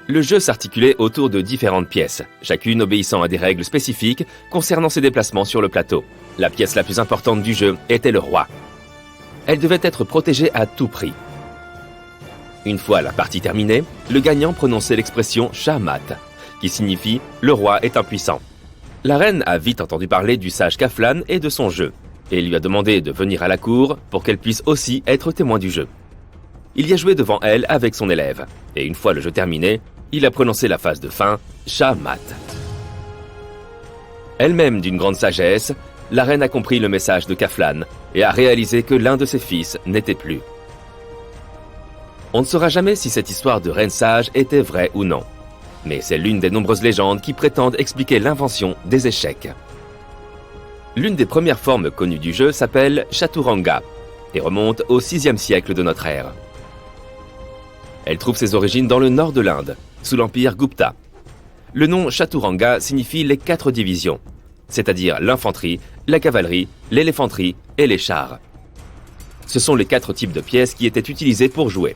Le jeu s'articulait autour de différentes pièces, chacune obéissant à des règles spécifiques concernant ses déplacements sur le plateau. La pièce la plus importante du jeu était le roi. Elle devait être protégée à tout prix. Une fois la partie terminée, le gagnant prononçait l'expression « Shahmat », qui signifie « le roi est impuissant ». La reine a vite entendu parler du sage Kaflan et de son jeu, et lui a demandé de venir à la cour pour qu'elle puisse aussi être témoin du jeu. Il y a joué devant elle avec son élève, et une fois le jeu terminé, il a prononcé la phrase de fin « Shahmat ». Elle-même d'une grande sagesse, la reine a compris le message de Kaflan et a réalisé que l'un de ses fils n'était plus. On ne saura jamais si cette histoire de reine sage était vraie ou non, mais c'est l'une des nombreuses légendes qui prétendent expliquer l'invention des échecs. L'une des premières formes connues du jeu s'appelle Chaturanga et remonte au VIe siècle de notre ère. Elle trouve ses origines dans le nord de l'Inde, sous l'empire Gupta. Le nom Chaturanga signifie les 4 divisions, c'est-à-dire l'infanterie, la cavalerie, l'éléphanterie et les chars. Ce sont les 4 types de pièces qui étaient utilisées pour jouer.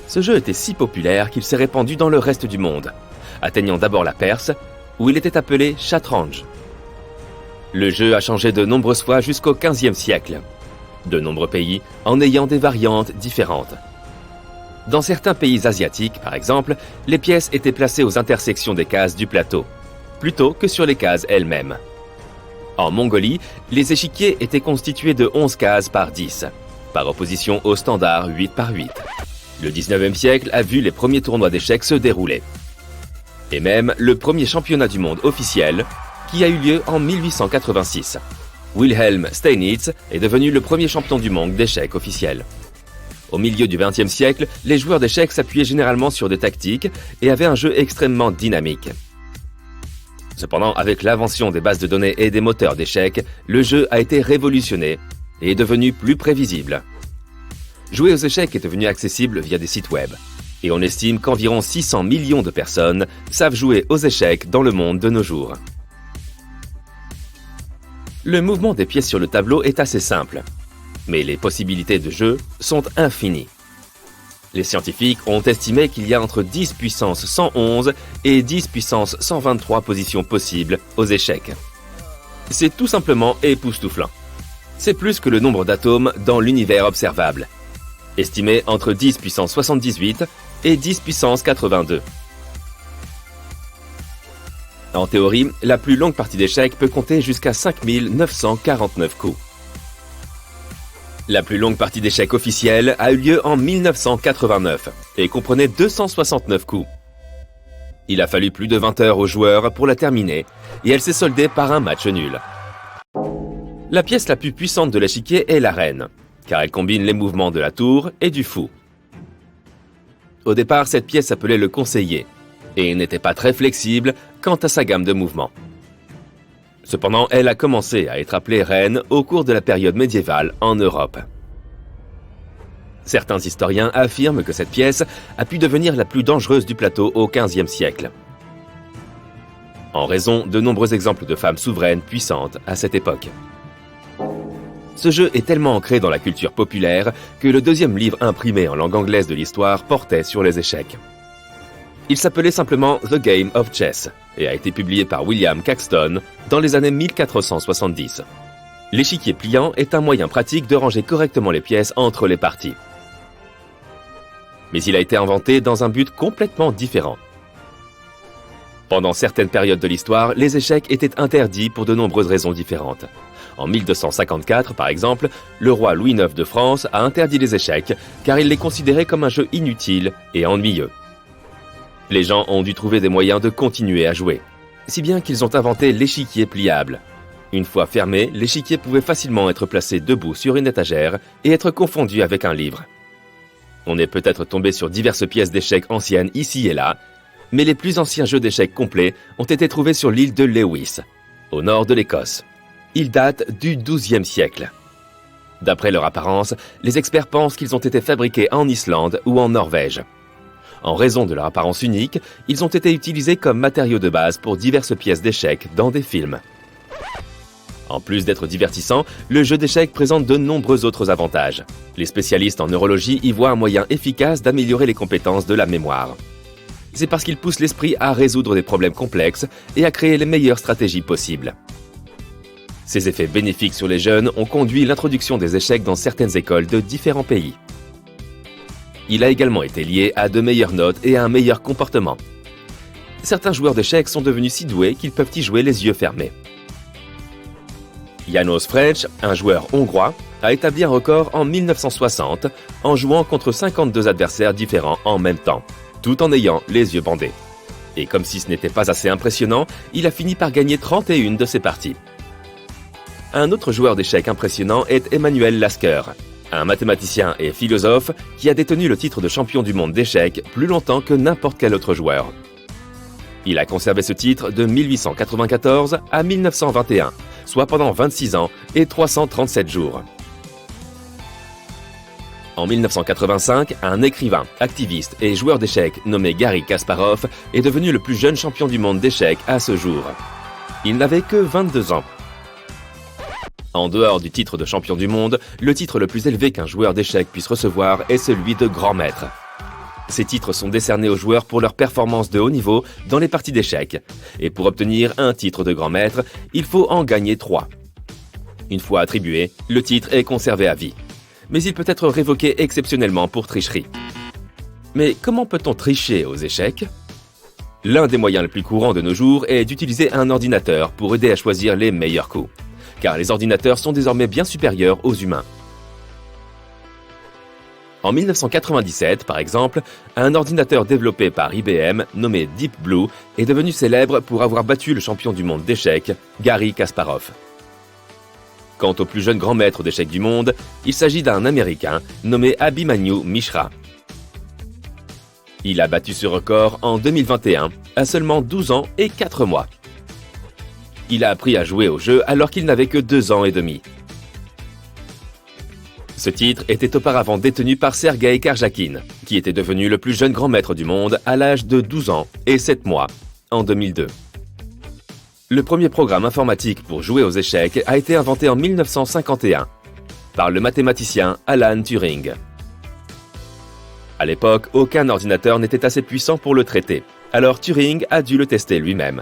Ce jeu était si populaire qu'il s'est répandu dans le reste du monde, atteignant d'abord la Perse, où il était appelé Shatranj. Le jeu a changé de nombreuses fois jusqu'au XVe siècle, de nombreux pays en ayant des variantes différentes. Dans certains pays asiatiques, par exemple, les pièces étaient placées aux intersections des cases du plateau, plutôt que sur les cases elles-mêmes. En Mongolie, les échiquiers étaient constitués de 11 cases par 10, par opposition au standard 8 par 8. Le 19e siècle a vu les premiers tournois d'échecs se dérouler. Et même le premier championnat du monde officiel, qui a eu lieu en 1886. Wilhelm Steinitz est devenu le premier champion du monde d'échecs officiel. Au milieu du XXe siècle, les joueurs d'échecs s'appuyaient généralement sur des tactiques et avaient un jeu extrêmement dynamique. Cependant, avec l'invention des bases de données et des moteurs d'échecs, le jeu a été révolutionné et est devenu plus prévisible. Jouer aux échecs est devenu accessible via des sites web, et on estime qu'environ 600 millions de personnes savent jouer aux échecs dans le monde de nos jours. Le mouvement des pièces sur le tableau est assez simple, mais les possibilités de jeu sont infinies. Les scientifiques ont estimé qu'il y a entre 10 puissance 111 et 10 puissance 123 positions possibles aux échecs. C'est tout simplement époustouflant. C'est plus que le nombre d'atomes dans l'univers observable, estimé entre 10 puissance 78 et 10 puissance 82. En théorie, la plus longue partie d'échecs peut compter jusqu'à 5949 coups. La plus longue partie d'échecs officielle a eu lieu en 1989 et comprenait 269 coups. Il a fallu plus de 20 heures aux joueurs pour la terminer et elle s'est soldée par un match nul. La pièce la plus puissante de l'échiquier est la reine, car elle combine les mouvements de la tour et du fou. Au départ, cette pièce s'appelait le conseiller et n'était pas très flexible quant à sa gamme de mouvements. Cependant, elle a commencé à être appelée reine au cours de la période médiévale en Europe. Certains historiens affirment que cette pièce a pu devenir la plus dangereuse du plateau au XVe siècle, en raison de nombreux exemples de femmes souveraines puissantes à cette époque. Ce jeu est tellement ancré dans la culture populaire que le 2e livre imprimé en langue anglaise de l'histoire portait sur les échecs. Il s'appelait simplement The Game of Chess et a été publié par William Caxton dans les années 1470. L'échiquier pliant est un moyen pratique de ranger correctement les pièces entre les parties. Mais il a été inventé dans un but complètement différent. Pendant certaines périodes de l'histoire, les échecs étaient interdits pour de nombreuses raisons différentes. En 1254, par exemple, le roi Louis IX de France a interdit les échecs car il les considérait comme un jeu inutile et ennuyeux. Les gens ont dû trouver des moyens de continuer à jouer, si bien qu'ils ont inventé l'échiquier pliable. Une fois fermé, l'échiquier pouvait facilement être placé debout sur une étagère et être confondu avec un livre. On est peut-être tombé sur diverses pièces d'échecs anciennes ici et là, Mais les plus anciens jeux d'échecs complets ont été trouvés sur l'île de Lewis, au nord de l'Écosse. Ils datent du XIIe siècle. D'après leur apparence, les experts pensent qu'ils ont été fabriqués en Islande ou en Norvège. En raison de leur apparence unique, ils ont été utilisés comme matériaux de base pour diverses pièces d'échecs dans des films. En plus d'être divertissant, le jeu d'échecs présente de nombreux autres avantages. Les spécialistes en neurologie y voient un moyen efficace d'améliorer les compétences de la mémoire. C'est parce qu'il pousse l'esprit à résoudre des problèmes complexes et à créer les meilleures stratégies possibles. Ces effets bénéfiques sur les jeunes ont conduit l'introduction des échecs dans certaines écoles de différents pays. Il a également été lié à de meilleures notes et à un meilleur comportement. Certains joueurs d'échecs sont devenus si doués qu'ils peuvent y jouer les yeux fermés. János French, un joueur hongrois, a établi un record en 1960 en jouant contre 52 adversaires différents en même temps, tout en ayant les yeux bandés. Et comme si ce n'était pas assez impressionnant, il a fini par gagner 31 de ses parties. Un autre joueur d'échecs impressionnant est Emanuel Lasker, un mathématicien et philosophe qui a détenu le titre de champion du monde d'échecs plus longtemps que n'importe quel autre joueur. Il a conservé ce titre de 1894 à 1921, soit pendant 26 ans et 337 jours. En 1985, un écrivain, activiste et joueur d'échecs nommé Garry Kasparov est devenu le plus jeune champion du monde d'échecs à ce jour. Il n'avait que 22 ans. En dehors du titre de champion du monde, le titre le plus élevé qu'un joueur d'échecs puisse recevoir est celui de grand maître. Ces titres sont décernés aux joueurs pour leur performance de haut niveau dans les parties d'échecs. Et pour obtenir un titre de grand maître, il faut en gagner 3. Une fois attribué, le titre est conservé à vie. Mais il peut être révoqué exceptionnellement pour tricherie. Mais comment peut-on tricher aux échecs ? L'un des moyens les plus courants de nos jours est d'utiliser un ordinateur pour aider à choisir les meilleurs coups. Car les ordinateurs sont désormais bien supérieurs aux humains. En 1997, par exemple, un ordinateur développé par IBM, nommé Deep Blue, est devenu célèbre pour avoir battu le champion du monde d'échecs, Garry Kasparov. Quant au plus jeune grand maître d'échecs du monde, il s'agit d'un Américain nommé Abhimanyu Mishra. Il a battu ce record en 2021, à seulement 12 ans et 4 mois. Il a appris à jouer au jeu alors qu'il n'avait que 2 ans et demi. Ce titre était auparavant détenu par Sergei Karjakin, qui était devenu le plus jeune grand maître du monde à l'âge de 12 ans et 7 mois, en 2002. Le premier programme informatique pour jouer aux échecs a été inventé en 1951 par le mathématicien Alan Turing. À l'époque, aucun ordinateur n'était assez puissant pour le traiter, alors Turing a dû le tester lui-même.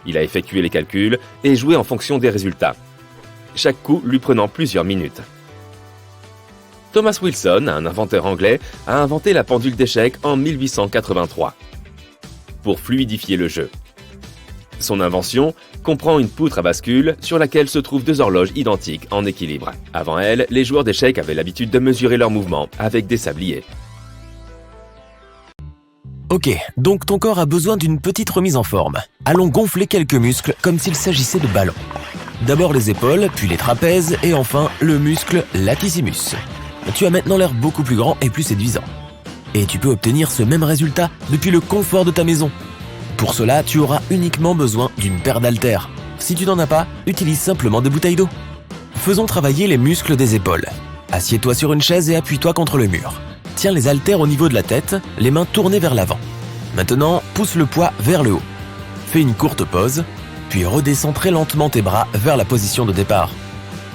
Il a effectué les calculs et joué en fonction des résultats, chaque coup lui prenant plusieurs minutes. Thomas Wilson, un inventeur anglais, a inventé la pendule d'échecs en 1883 pour fluidifier le jeu. Son invention comprend une poutre à bascule sur laquelle se trouvent 2 horloges identiques en équilibre. Avant elle, les joueurs d'échecs avaient l'habitude de mesurer leurs mouvements avec des sabliers. Ok, donc ton corps a besoin d'une petite remise en forme. Allons gonfler quelques muscles comme s'il s'agissait de ballons. D'abord les épaules, puis les trapèzes et enfin le muscle latissimus. Tu as maintenant l'air beaucoup plus grand et plus séduisant. Et tu peux obtenir ce même résultat depuis le confort de ta maison. Pour cela, tu auras uniquement besoin d'une paire d'haltères. Si tu n'en as pas, utilise simplement des bouteilles d'eau. Faisons travailler les muscles des épaules. Assieds-toi sur une chaise et appuie-toi contre le mur. Tiens les haltères au niveau de la tête, les mains tournées vers l'avant. Maintenant, pousse le poids vers le haut. Fais une courte pause, puis redescends très lentement tes bras vers la position de départ.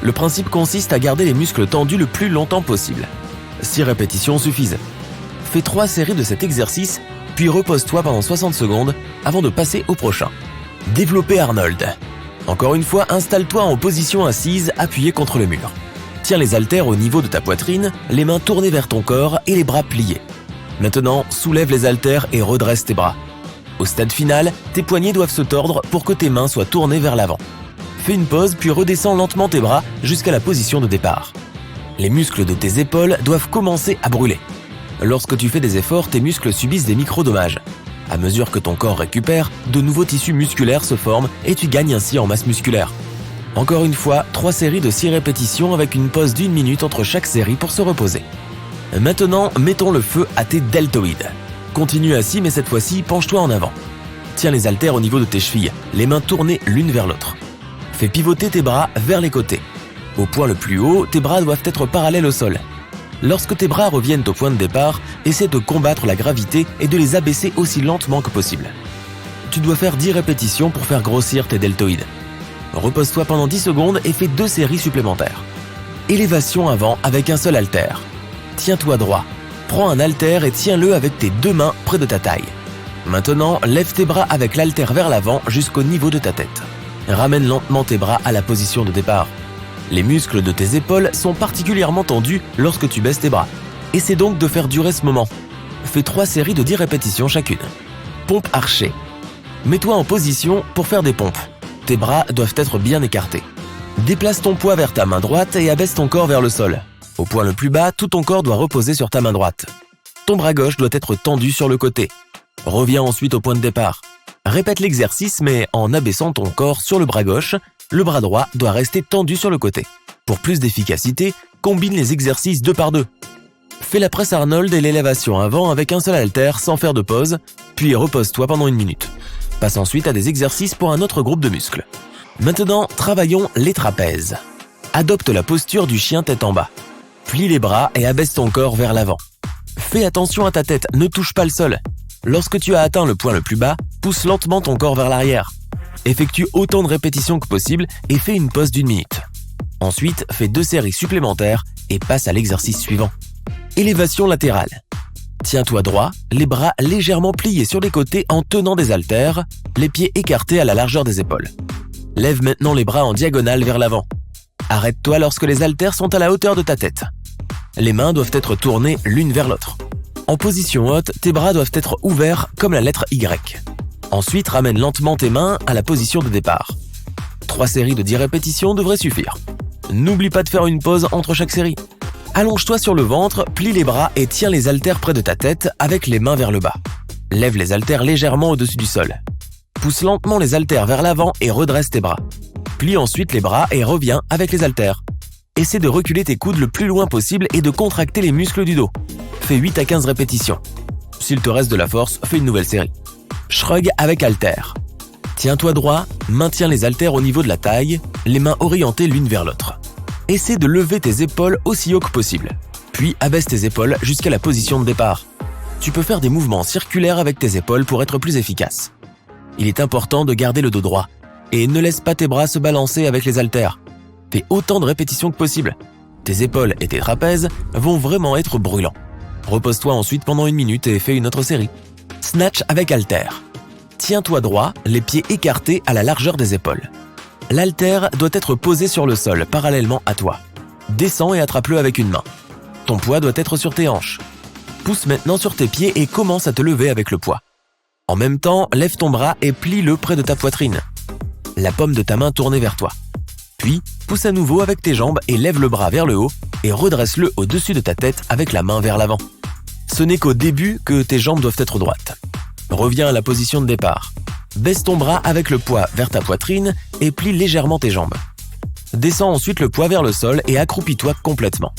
Le principe consiste à garder les muscles tendus le plus longtemps possible. 6 répétitions suffisent. Fais 3 séries de cet exercice, puis repose-toi pendant 60 secondes avant de passer au prochain. Développer Arnold. Encore une fois, installe-toi en position assise, appuyée contre le mur. Tiens les haltères au niveau de ta poitrine, les mains tournées vers ton corps et les bras pliés. Maintenant, soulève les haltères et redresse tes bras. Au stade final, tes poignets doivent se tordre pour que tes mains soient tournées vers l'avant. Fais une pause puis redescends lentement tes bras jusqu'à la position de départ. Les muscles de tes épaules doivent commencer à brûler. Lorsque tu fais des efforts, tes muscles subissent des micro-dommages. À mesure que ton corps récupère, de nouveaux tissus musculaires se forment et tu gagnes ainsi en masse musculaire. Encore une fois, 3 séries de 6 répétitions avec une pause d'1 minute entre chaque série pour se reposer. Maintenant, mettons le feu à tes deltoïdes. Continue assis, mais cette fois-ci, penche-toi en avant. Tiens les haltères au niveau de tes chevilles, les mains tournées l'une vers l'autre. Fais pivoter tes bras vers les côtés. Au point le plus haut, tes bras doivent être parallèles au sol. Lorsque tes bras reviennent au point de départ, essaie de combattre la gravité et de les abaisser aussi lentement que possible. Tu dois faire 10 répétitions pour faire grossir tes deltoïdes. Repose-toi pendant 10 secondes et fais 2 séries supplémentaires. Élévation avant avec un seul haltère. Tiens-toi droit. Prends un haltère et tiens-le avec tes 2 mains près de ta taille. Maintenant, lève tes bras avec l'haltère vers l'avant jusqu'au niveau de ta tête. Ramène lentement tes bras à la position de départ. Les muscles de tes épaules sont particulièrement tendus lorsque tu baisses tes bras. Essaie donc de faire durer ce moment. Fais 3 séries de 10 répétitions chacune. Pompe archée. Mets-toi en position pour faire des pompes. Tes bras doivent être bien écartés. Déplace ton poids vers ta main droite et abaisse ton corps vers le sol. Au point le plus bas, tout ton corps doit reposer sur ta main droite. Ton bras gauche doit être tendu sur le côté. Reviens ensuite au point de départ. Répète l'exercice mais en abaissant ton corps sur le bras gauche, le bras droit doit rester tendu sur le côté. Pour plus d'efficacité, combine les exercices 2 par 2. Fais la presse Arnold et l'élévation avant avec un seul haltère sans faire de pause, puis repose-toi pendant 1 minute. Passe ensuite à des exercices pour un autre groupe de muscles. Maintenant, travaillons les trapèzes. Adopte la posture du chien tête en bas. Plie les bras et abaisse ton corps vers l'avant. Fais attention à ta tête, ne touche pas le sol. Lorsque tu as atteint le point le plus bas, pousse lentement ton corps vers l'arrière. Effectue autant de répétitions que possible et fais une pause d'1 minute. Ensuite, fais 2 séries supplémentaires et passe à l'exercice suivant. Élévation latérale. Tiens-toi droit, les bras légèrement pliés sur les côtés en tenant des haltères, les pieds écartés à la largeur des épaules. Lève maintenant les bras en diagonale vers l'avant. Arrête-toi lorsque les haltères sont à la hauteur de ta tête. Les mains doivent être tournées l'une vers l'autre. En position haute, tes bras doivent être ouverts comme la lettre Y. Ensuite, ramène lentement tes mains à la position de départ. 3 séries de 10 répétitions devraient suffire. N'oublie pas de faire une pause entre chaque série. Allonge-toi sur le ventre, plie les bras et tiens les haltères près de ta tête avec les mains vers le bas. Lève les haltères légèrement au-dessus du sol. Pousse lentement les haltères vers l'avant et redresse tes bras. Plie ensuite les bras et reviens avec les haltères. Essaie de reculer tes coudes le plus loin possible et de contracter les muscles du dos. Fais 8 à 15 répétitions. S'il te reste de la force, fais une nouvelle série. Shrug avec haltères. Tiens-toi droit, maintiens les haltères au niveau de la taille, les mains orientées l'une vers l'autre. Essaie de lever tes épaules aussi haut que possible. Puis abaisse tes épaules jusqu'à la position de départ. Tu peux faire des mouvements circulaires avec tes épaules pour être plus efficace. Il est important de garder le dos droit et ne laisse pas tes bras se balancer avec les haltères. Fais autant de répétitions que possible. Tes épaules et tes trapèzes vont vraiment être brûlants. Repose-toi ensuite pendant 1 minute et fais une autre série. Snatch avec haltère. Tiens-toi droit, les pieds écartés à la largeur des épaules. L'haltère doit être posé sur le sol, parallèlement à toi. Descends et attrape-le avec une main. Ton poids doit être sur tes hanches. Pousse maintenant sur tes pieds et commence à te lever avec le poids. En même temps, lève ton bras et plie-le près de ta poitrine. La paume de ta main tournée vers toi. Puis, pousse à nouveau avec tes jambes et lève le bras vers le haut et redresse-le au-dessus de ta tête avec la main vers l'avant. Ce n'est qu'au début que tes jambes doivent être droites. Reviens à la position de départ. Baisse ton bras avec le poids vers ta poitrine et plie légèrement tes jambes. Descends ensuite le poids vers le sol et accroupis-toi complètement.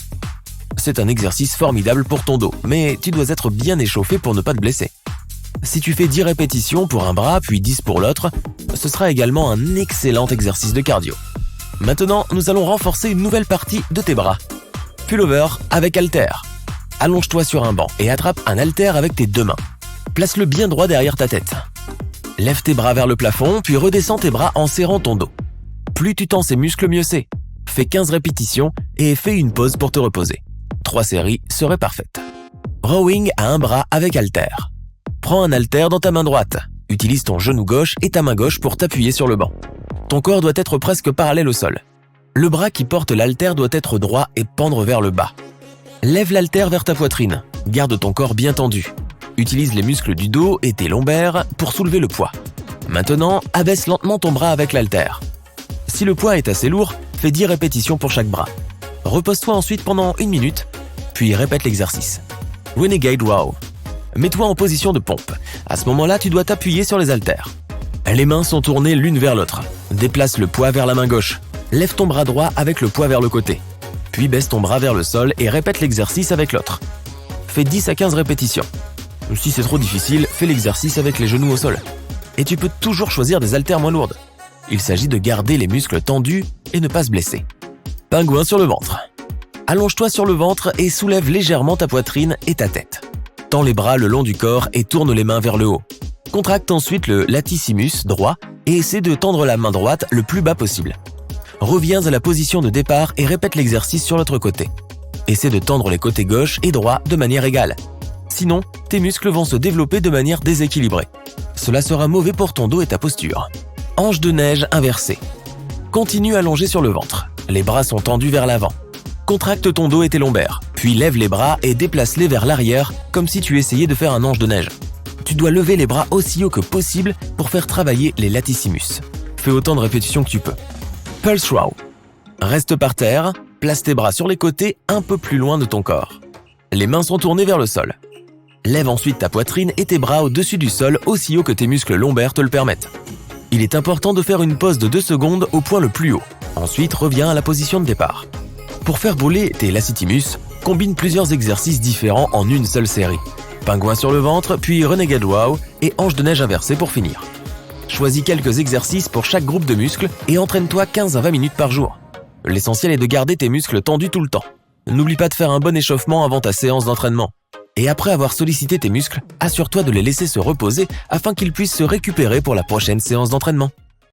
C'est un exercice formidable pour ton dos, mais tu dois être bien échauffé pour ne pas te blesser. Si tu fais 10 répétitions pour un bras puis 10 pour l'autre, ce sera également un excellent exercice de cardio. Maintenant, nous allons renforcer une nouvelle partie de tes bras. Pullover avec haltère. Allonge-toi sur un banc et attrape un haltère avec tes 2 mains. Place-le bien droit derrière ta tête. Lève tes bras vers le plafond, puis redescends tes bras en serrant ton dos. Plus tu tends ces muscles, mieux c'est. Fais 15 répétitions et fais une pause pour te reposer. 3 séries seraient parfaites. Rowing à un bras avec haltère. Prends un haltère dans ta main droite. Utilise ton genou gauche et ta main gauche pour t'appuyer sur le banc. Ton corps doit être presque parallèle au sol. Le bras qui porte l'haltère doit être droit et pendre vers le bas. Lève l'haltère vers ta poitrine. Garde ton corps bien tendu. Utilise les muscles du dos et tes lombaires pour soulever le poids. Maintenant, abaisse lentement ton bras avec l'haltère. Si le poids est assez lourd, fais 10 répétitions pour chaque bras. Repose-toi ensuite pendant 1 minute, puis répète l'exercice. Renegade Row. Mets-toi en position de pompe. À ce moment-là, tu dois t'appuyer sur les haltères. Les mains sont tournées l'une vers l'autre. Déplace le poids vers la main gauche. Lève ton bras droit avec le poids vers le côté. Puis baisse ton bras vers le sol et répète l'exercice avec l'autre. Fais 10 à 15 répétitions. Si c'est trop difficile, fais l'exercice avec les genoux au sol. Et tu peux toujours choisir des haltères moins lourdes. Il s'agit de garder les muscles tendus et ne pas se blesser. Pingouin sur le ventre. Allonge-toi sur le ventre et soulève légèrement ta poitrine et ta tête. Tends les bras le long du corps et tourne les mains vers le haut. Contracte ensuite le latissimus droit et essaie de tendre la main droite le plus bas possible. Reviens à la position de départ et répète l'exercice sur l'autre côté. Essaie de tendre les côtés gauche et droit de manière égale. Sinon, tes muscles vont se développer de manière déséquilibrée. Cela sera mauvais pour ton dos et ta posture. Hanche de neige inversée. Continue à allonger sur le ventre. Les bras sont tendus vers l'avant. Contracte ton dos et tes lombaires, puis lève les bras et déplace-les vers l'arrière comme si tu essayais de faire un hanche de neige. Tu dois lever les bras aussi haut que possible pour faire travailler les latissimus. Fais autant de répétitions que tu peux. Pulse row. Reste par terre, place tes bras sur les côtés un peu plus loin de ton corps. Les mains sont tournées vers le sol. Lève ensuite ta poitrine et tes bras au-dessus du sol aussi haut que tes muscles lombaires te le permettent. Il est important de faire une pause de 2 secondes au point le plus haut. Ensuite, reviens à la position de départ. Pour faire brûler tes latissimus, combine plusieurs exercices différents en une seule série. Pingouin sur le ventre, puis renegade row et hanche de neige inversée pour finir. Choisis quelques exercices pour chaque groupe de muscles et entraîne-toi 15 à 20 minutes par jour. L'essentiel est de garder tes muscles tendus tout le temps. N'oublie pas de faire un bon échauffement avant ta séance d'entraînement. Et après avoir sollicité tes muscles, assure-toi de les laisser se reposer afin qu'ils puissent se récupérer pour la prochaine séance d'entraînement.